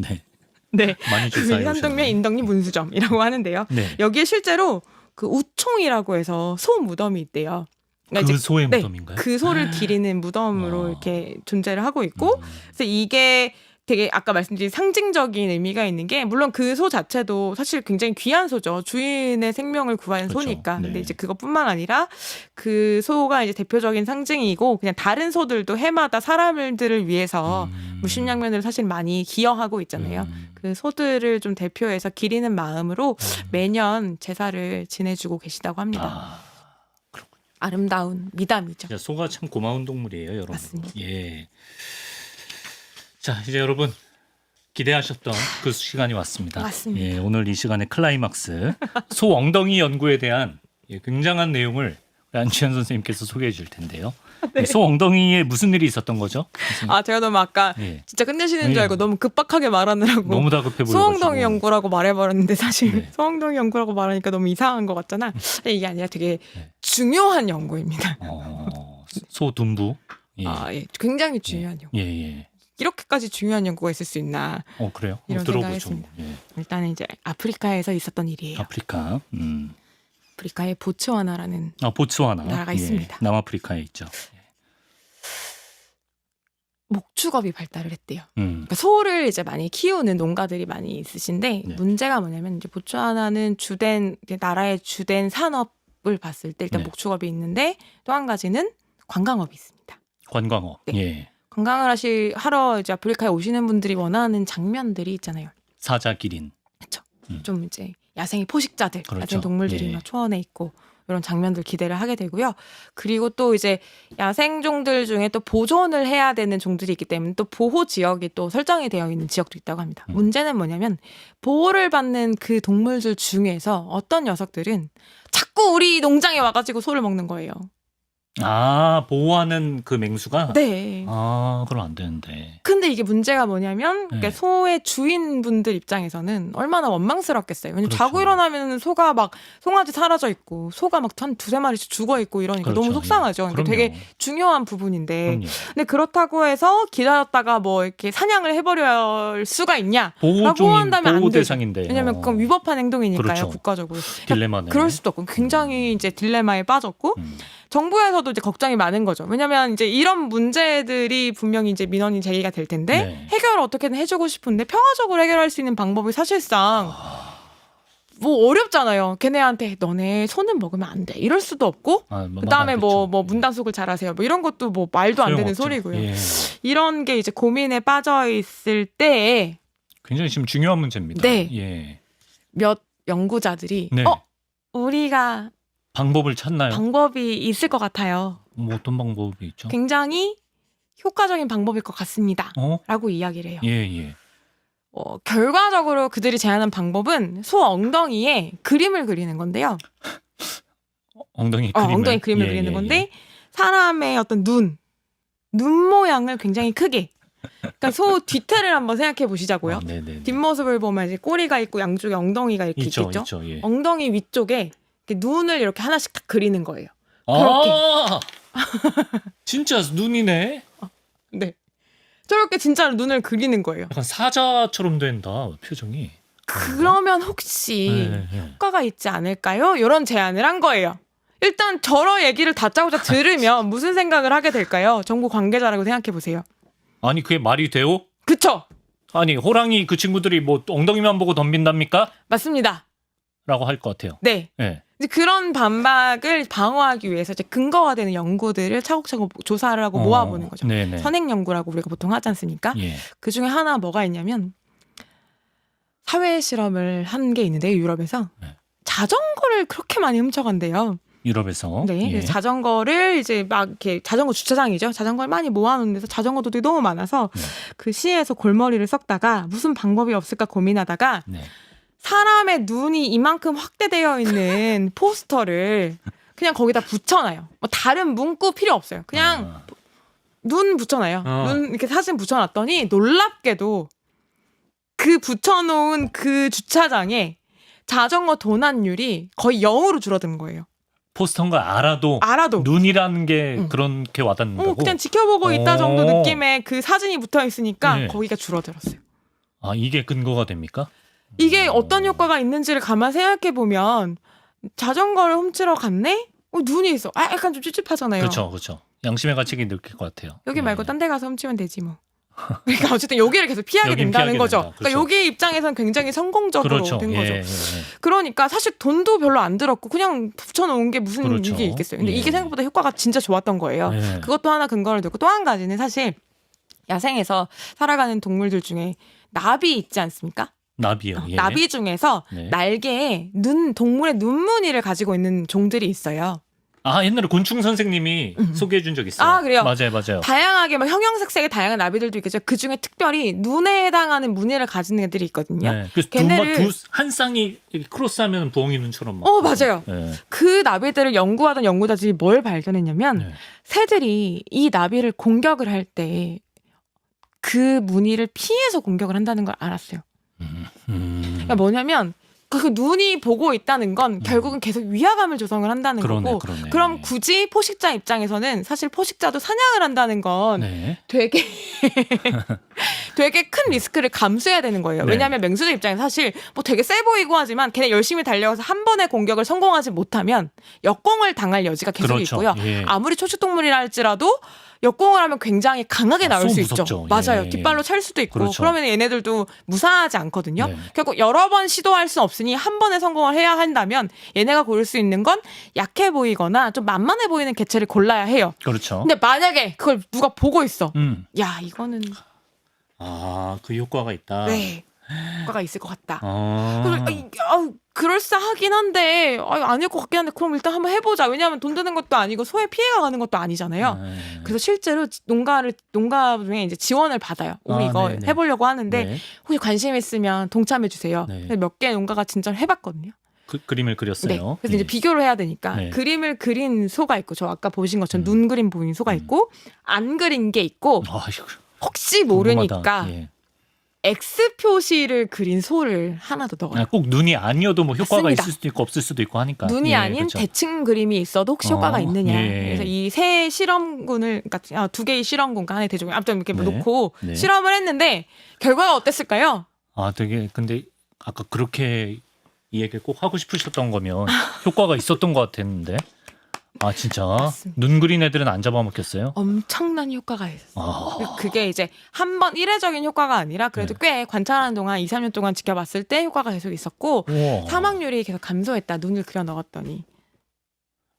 A: 네.
B: 네.
A: 많이
B: 구미
A: 조사해
B: 산동면
A: 오셨네요.
B: 인덕리 문수점이라고 하는데요.
A: 네.
B: 여기에 실제로 그 우총이라고 해서 소 무덤이 있대요. 그러니까
A: 그
B: 이제
A: 소의
B: 네,
A: 무덤인가요?
B: 그 소를 기리는 무덤으로 이렇게 존재를 하고 있고, 그래서 이게 되게 아까 말씀드린 상징적인 의미가 있는 게, 물론 그 소 자체도 사실 굉장히 귀한 소죠. 주인의 생명을 구하는
A: 그렇죠.
B: 소니까. 근데
A: 네.
B: 이제 그것뿐만 아니라 그 소가 이제 대표적인 상징이고, 그냥 다른 소들도 해마다 사람들을 위해서 무심양면을 사실 많이 기여하고 있잖아요. 그 소들을 좀 대표해서 기리는 마음으로 매년 제사를 지내주고 계시다고 합니다. 아름다운 미담이죠.
A: 진짜 소가 참 고마운 동물이에요, 여러분.
B: 맞습니다.
A: 예. 자, 이제 여러분 기대하셨던 그 시간이 왔습니다.
B: 맞습니다.
A: 예, 오늘 이 시간의 클라이막스 소 엉덩이 연구에 대한 굉장한 내용을 안치현 선생님께서 소개해 줄 텐데요.
B: 네.
A: 소 엉덩이에 무슨 일이 있었던 거죠? 선생님?
B: 제가 너무 아까
A: 예.
B: 진짜 끝내시는
A: 예.
B: 줄 알고 너무 급박하게 말하느라고
A: 너무 다급해 보여가지고.
B: 소엉덩이 연구라고 말해버렸는데 사실
A: 네.
B: 소엉덩이 연구라고 말하니까 너무 이상한 것 같잖아. 이게 아니라 되게
A: 네.
B: 중요한 연구입니다.
A: 소 둔부. 예.
B: 예. 굉장히 중요한 연구.
A: 예, 예.
B: 이렇게까지 중요한 연구가 있을 수 있나.
A: 그래요?
B: 이런
A: 들어보죠.
B: 생각했습니다.
A: 예.
B: 일단은 이제 아프리카에서 있었던 일이에요.
A: 아프리카.
B: 아프리카에 보츠와나라는
A: 보츠와나.
B: 나라가 있습니다.
A: 남아프리카에 있죠.
B: 목축업이 발달을 했대요.
A: 음.
B: 그러니까 소를 이제 많이 키우는 농가들이 많이 있으신데
A: 네.
B: 문제가 뭐냐면 이제 보츠와나는 나라의 주된 산업을 봤을 때 일단
A: 네.
B: 목축업이 있는데 또 한 가지는 관광업이 있습니다.
A: 관광업.
B: 네.
A: 예.
B: 관광을 하러 이제 아프리카에 오시는 분들이 원하는 장면들이 있잖아요.
A: 사자기린.
B: 좀 이제 야생의 포식자들
A: 그렇죠.
B: 같은 동물들이
A: 예.
B: 막 초원에 있고 이런 장면들 기대를 하게 되고요. 그리고 또 이제 야생종들 중에 또 보존을 해야 되는 종들이 있기 때문에 또 보호 지역이 또 설정이 되어 있는 지역도 있다고 합니다. 문제는 뭐냐면 보호를 받는 그 동물들 중에서 어떤 녀석들은 자꾸 우리 농장에 와가지고 소를 먹는 거예요.
A: 보호하는 그 맹수가?
B: 네.
A: 그럼 안 되는데.
B: 근데 이게 문제가 뭐냐면 그러니까
A: 네.
B: 소의 주인분들 입장에서는 얼마나 원망스럽겠어요. 왜냐면
A: 그렇죠.
B: 자고 일어나면 소가 막 송아지 사라져 있고 소가 막 한 두세 마리씩 죽어 있고 이러니까
A: 그렇죠.
B: 너무 속상하죠.
A: 예.
B: 그러니까 되게 중요한 부분인데
A: 그럼요.
B: 근데 그렇다고 해서 기다렸다가 뭐 이렇게 사냥을 해버릴 수가 있냐?
A: 보호종인
B: 한다면 안
A: 보호
B: 되죠.
A: 대상인데.
B: 왜냐면 그건 위법한 행동이니까요.
A: 그렇죠.
B: 국가적으로.
A: 딜레마네.
B: 그럴 수도 없고 굉장히 이제 딜레마에 빠졌고 정부에서도 이제 걱정이 많은 거죠. 왜냐하면 이제 이런 문제들이 분명히 이제 민원이 제기가 될 텐데
A: 네.
B: 해결을 어떻게든 해주고 싶은데 평화적으로 해결할 수 있는 방법이 사실상 뭐 어렵잖아요. 걔네한테 너네 소는 먹으면 안 돼. 이럴 수도 없고 그다음에 뭐 문단속을 잘하세요. 뭐 이런 것도 뭐 말도 안 되는 소리고요.
A: 예.
B: 이런 게 이제 고민에 빠져 있을 때에
A: 굉장히 지금 중요한 문제입니다.
B: 네.
A: 예.
B: 몇 연구자들이
A: 네.
B: 우리가
A: 방법을 찾나요?
B: 방법이 있을 것 같아요.
A: 뭐 어떤 방법이 있죠?
B: 굉장히 효과적인 방법일 것 같습니다. 라고 이야기를 해요.
A: 예.
B: 결과적으로 그들이 제안한 방법은 소 엉덩이에 그림을 그리는 건데요.
A: 엉덩이
B: 그림을 그리는 건데 사람의 어떤 눈 모양을 굉장히 크게 그러니까 소 뒤태를 한번 생각해 보시자고요. 뒷모습을 보면 이제 꼬리가 있고 양쪽에 엉덩이가 이렇게 있겠죠.
A: 예.
B: 엉덩이 위쪽에 이렇게 눈을 이렇게 하나씩 딱 그리는 거예요.
A: 진짜 눈이네.
B: 네. 저렇게 진짜로 눈을 그리는 거예요.
A: 약간 사자처럼 된다 표정이.
B: 그러면 혹시 효과가 있지 않을까요? 이런 제안을 한 거예요. 일단 저런 얘기를 다짜고짜 들으면 무슨 생각을 하게 될까요? 정부 관계자라고 생각해 보세요.
A: 아니 그게 말이 돼요?
B: 그쵸?
A: 아니 호랑이 그 친구들이 뭐 엉덩이만 보고 덤빈답니까?
B: 맞습니다.
A: 라고 할 것 같아요.
B: 네.
A: 네.
B: 이제 그런 반박을 방어하기 위해서 이제 근거가 되는 연구들을 차곡차곡 조사를 하고 모아보는 거죠.
A: 네네.
B: 선행 연구라고 우리가 보통 하지 않습니까?
A: 예.
B: 그 중에 하나 뭐가 있냐면 사회 실험을 한 게 있는데요. 유럽에서 자전거를 그렇게 많이 훔쳐간대요.
A: 유럽에서.
B: 네.
A: 예.
B: 자전거를 이제 막 이렇게 자전거 주차장이죠. 자전거를 많이 모아놓는 데서 자전거들이 너무 많아서 그 시에서 골머리를 썩다가 무슨 방법이 없을까 고민하다가 사람의 눈이 이만큼 확대되어 있는 포스터를 그냥 거기다 붙여놔요. 뭐 다른 문구 필요 없어요. 그냥 눈 붙여놔요. 눈 이렇게 사진 붙여놨더니 놀랍게도 그 붙여놓은 그 주차장에 자전거 도난율이 거의 0으로 줄어든 거예요.
A: 포스터인 걸 알아도 눈이라는 게 그렇게 와닿는다고?
B: 그냥 지켜보고 있다 정도 느낌의 그 사진이 붙어 있으니까
A: 네.
B: 거기가 줄어들었어요.
A: 이게 근거가 됩니까?
B: 이게 어떤 효과가 있는지를 가만 생각해 보면 자전거를 훔치러 갔네? 눈이 있어. 약간 좀 찝찝하잖아요.
A: 그렇죠. 양심의 가책이 느낄 것 같아요.
B: 여기 말고 딴 데 가서 훔치면 되지 뭐. 그러니까 어쨌든 여기를 계속 피하게 된다는 거죠.
A: 된다.
B: 그러니까 여기 입장에서는 굉장히 성공적으로 된 거죠.
A: 예.
B: 그러니까 사실 돈도 별로 안 들었고 그냥 붙여놓은 게 무슨
A: 그렇죠.
B: 이게 있겠어요. 근데 이게 생각보다 효과가 진짜 좋았던 거예요.
A: 예.
B: 그것도 하나 근거를 두고 또 한 가지는 사실 야생에서 살아가는 동물들 중에 나비 있지 않습니까?
A: 나비요. 예.
B: 나비 중에서 날개에 동물의 눈무늬를 가지고 있는 종들이 있어요.
A: 옛날에 곤충 선생님이 소개해 준 적 있어요.
B: 그래요?
A: 맞아요.
B: 다양하게 막 형형색색의 다양한 나비들도 있겠죠. 그 중에 특별히 눈에 해당하는 무늬를 가진 애들이 있거든요.
A: 그래서 한 쌍이 이렇게 크로스하면 부엉이 눈처럼 막.
B: 맞아요. 그 나비들을 연구하던 연구자들이 뭘 발견했냐면 새들이 이 나비를 공격을 할 때 그 무늬를 피해서 공격을 한다는 걸 알았어요. 그러니까 뭐냐면 그 눈이 보고 있다는 건 결국은 계속 위화감을 조성을 한다는 거고
A: 그러네.
B: 그럼 굳이 포식자 입장에서는 사실 포식자도 사냥을 한다는 건
A: 네.
B: 되게 되게 큰 리스크를 감수해야 되는 거예요.
A: 네.
B: 왜냐하면 맹수들 입장에서 사실 뭐 되게 세 보이고 하지만 걔네 열심히 달려가서 한 번의 공격을 성공하지 못하면 역공을 당할 여지가 계속
A: 그렇죠.
B: 있고요.
A: 예.
B: 아무리 초식동물이라 할지라도 역공을 하면 굉장히 강하게 나올 수 있죠.
A: 무섭죠.
B: 맞아요.
A: 예.
B: 뒷발로 찰 수도 있고
A: 그렇죠.
B: 그러면 얘네들도 무사하지 않거든요.
A: 네.
B: 결국 여러 번 시도할 수 없으니 한 번에 성공을 해야 한다면 얘네가 고를 수 있는 건 약해 보이거나 좀 만만해 보이는 개체를 골라야 해요.
A: 그렇죠.
B: 근데 만약에 그걸 누가 보고 있어. 야 이거는
A: 그 효과가 있다.
B: 네 효과가 있을 것 같다.
A: 아.
B: 그래서 그럴싸하긴 한데 아닐 것 같긴 한데 그럼 일단 한번 해보자. 왜냐하면 돈 드는 것도 아니고 소에 피해가 가는 것도 아니잖아요. 그래서 실제로 농가 중에 이제 지원을 받아요. 우리 이거
A: 네네.
B: 해보려고 하는데
A: 네.
B: 혹시 관심 있으면 동참해 주세요.
A: 네.
B: 몇 개 농가가 진짜 해봤거든요.
A: 그림을
B: 네.
A: 그렸어요.
B: 그래서 이제 비교를 해야 되니까
A: 네.
B: 그림을 그린 소가 있고 저 아까 보신 것처럼 눈 그림 보인 소가 있고 안 그린 게 있고
A: 아이고,
B: 혹시
A: 궁금하다.
B: 모르니까
A: 예.
B: X 표시를 그린 소를 하나 더 넣어요.
A: 꼭 눈이 아니어도 뭐 효과가
B: 맞습니다.
A: 있을 수도 있고 없을 수도 있고 하니까.
B: 눈이
A: 예,
B: 아닌
A: 그렇죠.
B: 대칭 그림이 있어도 혹시 효과가 있느냐.
A: 예.
B: 그래서 이 세 실험군을 그러니까 두 개의 실험군과 하나의 대조군 아무튼 이렇게
A: 네.
B: 놓고
A: 네.
B: 실험을 했는데 결과가 어땠을까요?
A: 되게 근데 아까 그렇게 이 얘기를 꼭 하고 싶으셨던 거면 효과가 있었던 것 같았는데. 진짜
B: 맞습니다.
A: 눈 그린 애들은 안 잡아먹혔어요?
B: 엄청난 효과가 있었어요.
A: 아,
B: 그게 이제 한 번 일회적인 효과가 아니라 그래도 꽤 관찰하는 동안 2, 3년 동안 지켜봤을 때 효과가 계속 있었고
A: 우와.
B: 사망률이 계속 감소했다. 눈을 그려 넣었더니.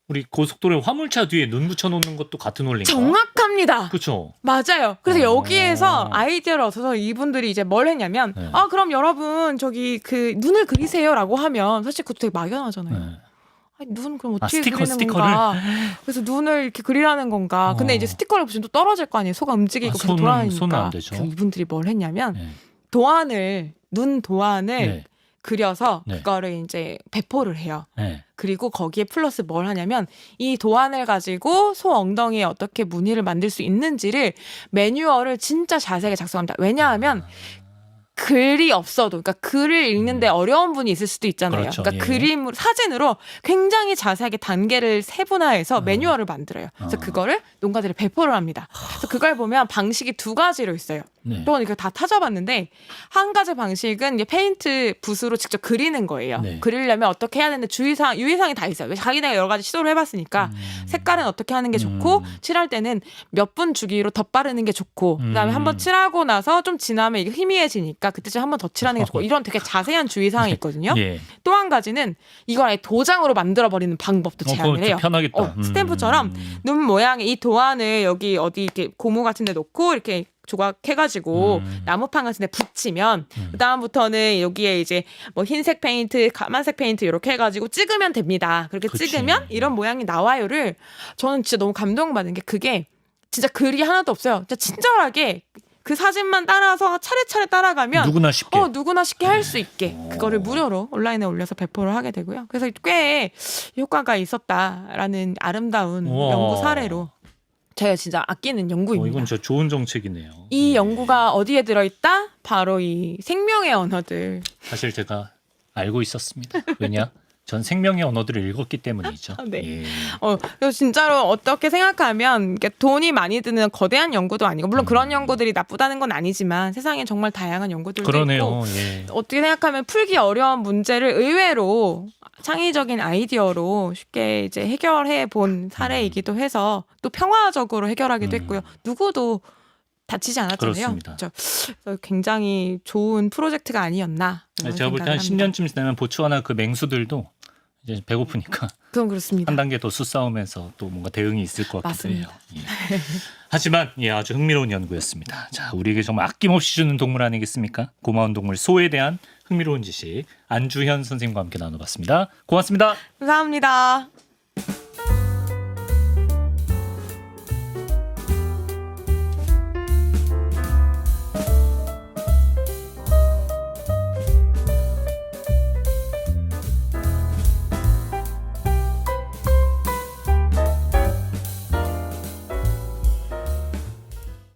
A: 우리 고속도로에 화물차 뒤에 눈 붙여놓는 것도 같은 원리인가?
B: 정확합니다.
A: 그렇죠.
B: 맞아요. 그래서
A: 어.
B: 여기에서 아이디어를 얻어서 이분들이 이제 뭘 했냐면
A: 네.
B: 그럼 여러분 저기 그 눈을 그리세요라고 하면 사실 그것도 되게 막연하잖아요.
A: 네.
B: 눈 그럼 어떻게
A: 스티커를?
B: 그리는 건가? 그래서 눈을 이렇게 그리라는 건가? 근데 이제 스티커를 붙이면 또 떨어질 거 아니에요. 소가 움직이고 계속
A: 손은
B: 돌아다니니까.
A: 안 되죠.
B: 그래서 이분들이 뭘 했냐면
A: 네.
B: 눈 도안을
A: 네.
B: 그려서
A: 네.
B: 그거를 이제 배포를 해요.
A: 네.
B: 그리고 거기에 플러스 뭘 하냐면 이 도안을 가지고 소 엉덩이에 어떻게 무늬를 만들 수 있는지를 매뉴얼을 진짜 자세하게 작성합니다. 왜냐하면 글이 없어도 그러니까 글을 읽는데 어려운 분이 있을 수도 있잖아요.
A: 그렇죠.
B: 그러니까
A: 예.
B: 그림으로 사진으로 굉장히 자세하게 단계를 세분화해서 매뉴얼을 만들어요. 그래서 그거를 농가들이 배포를 합니다. 그래서 그걸 보면 방식이 두 가지로 있어요.
A: 네.
B: 또 이거 다 찾아봤는데 한 가지 방식은 이제 페인트 붓으로 직접 그리는 거예요.
A: 네.
B: 그리려면 어떻게 해야 되는데 유의사항이 다 있어요. 자기네가 여러 가지 시도를 해봤으니까 색깔은 어떻게 하는 게 좋고 칠할 때는 몇 분 주기로 덧바르는 게 좋고 그다음에 한번 칠하고 나서 좀 지나면 이게 희미해지니까 그때쯤 한 번 더 칠하는 게 좋고 이런 되게 자세한 주의사항이 있거든요.
A: 예.
B: 또 한 가지는 이걸 아예 도장으로 만들어버리는 방법도 제안을 해요.
A: 편하겠다.
B: 스탬프처럼 눈 모양의 이 도안을 여기 어디 이렇게 고무 같은 데 놓고 이렇게 조각해가지고 나무판 같은 데 붙이면 그다음부터는 여기에 이제 뭐 흰색 페인트, 까만색 페인트 이렇게 해가지고 찍으면 됩니다. 그렇게
A: 그치.
B: 찍으면 이런 모양이 나와요를 저는 진짜 너무 감동받은 게 그게 진짜 글이 하나도 없어요. 진짜 친절하게 그 사진만 따라서 차례차례 따라가면
A: 누구나 쉽게.
B: 누구나 쉽게 할 수 있게 그거를 무료로 온라인에 올려서 배포를 하게 되고요. 그래서 꽤 효과가 있었다라는 아름다운
A: 우와.
B: 연구 사례로 제가 진짜 아끼는 연구입니다.
A: 이건 진짜 좋은 정책이네요.
B: 이
A: 예.
B: 연구가 어디에 들어있다? 바로 이 생명의 언어들.
A: 사실 제가 알고 있었습니다. 왜냐? 전 생명의 언어들을 읽었기 때문이죠.
B: 네.
A: 예.
B: 그래서 진짜로 어떻게 생각하면 이게 돈이 많이 드는 거대한 연구도 아니고 물론 그런 연구들이 나쁘다는 건 아니지만 세상에 정말 다양한 연구들도
A: 그러네요.
B: 있고
A: 예.
B: 어떻게 생각하면 풀기 어려운 문제를 의외로 창의적인 아이디어로 쉽게 이제 해결해 본 사례이기도 해서 또 평화적으로 해결하기도 했고요. 누구도 다치지 않았잖아요.
A: 그렇습니다.
B: 그렇죠? 그래서 굉장히 좋은 프로젝트가 아니었나.
A: 제가 볼 때 한 10년쯤 지나면 보츠와나 그 맹수들도 이제 배고프니까
B: 그건 그렇습니다.
A: 한 단계 더 수싸움에서 또 뭔가 대응이 있을 것 같기도 해요.
B: 맞습니다.
A: 예. 하지만 아주 흥미로운 연구였습니다. 자, 우리에게 정말 아낌없이 주는 동물 아니겠습니까? 고마운 동물 소에 대한 흥미로운 지식 안주현 선생님과 함께 나눠봤습니다. 고맙습니다.
B: 감사합니다.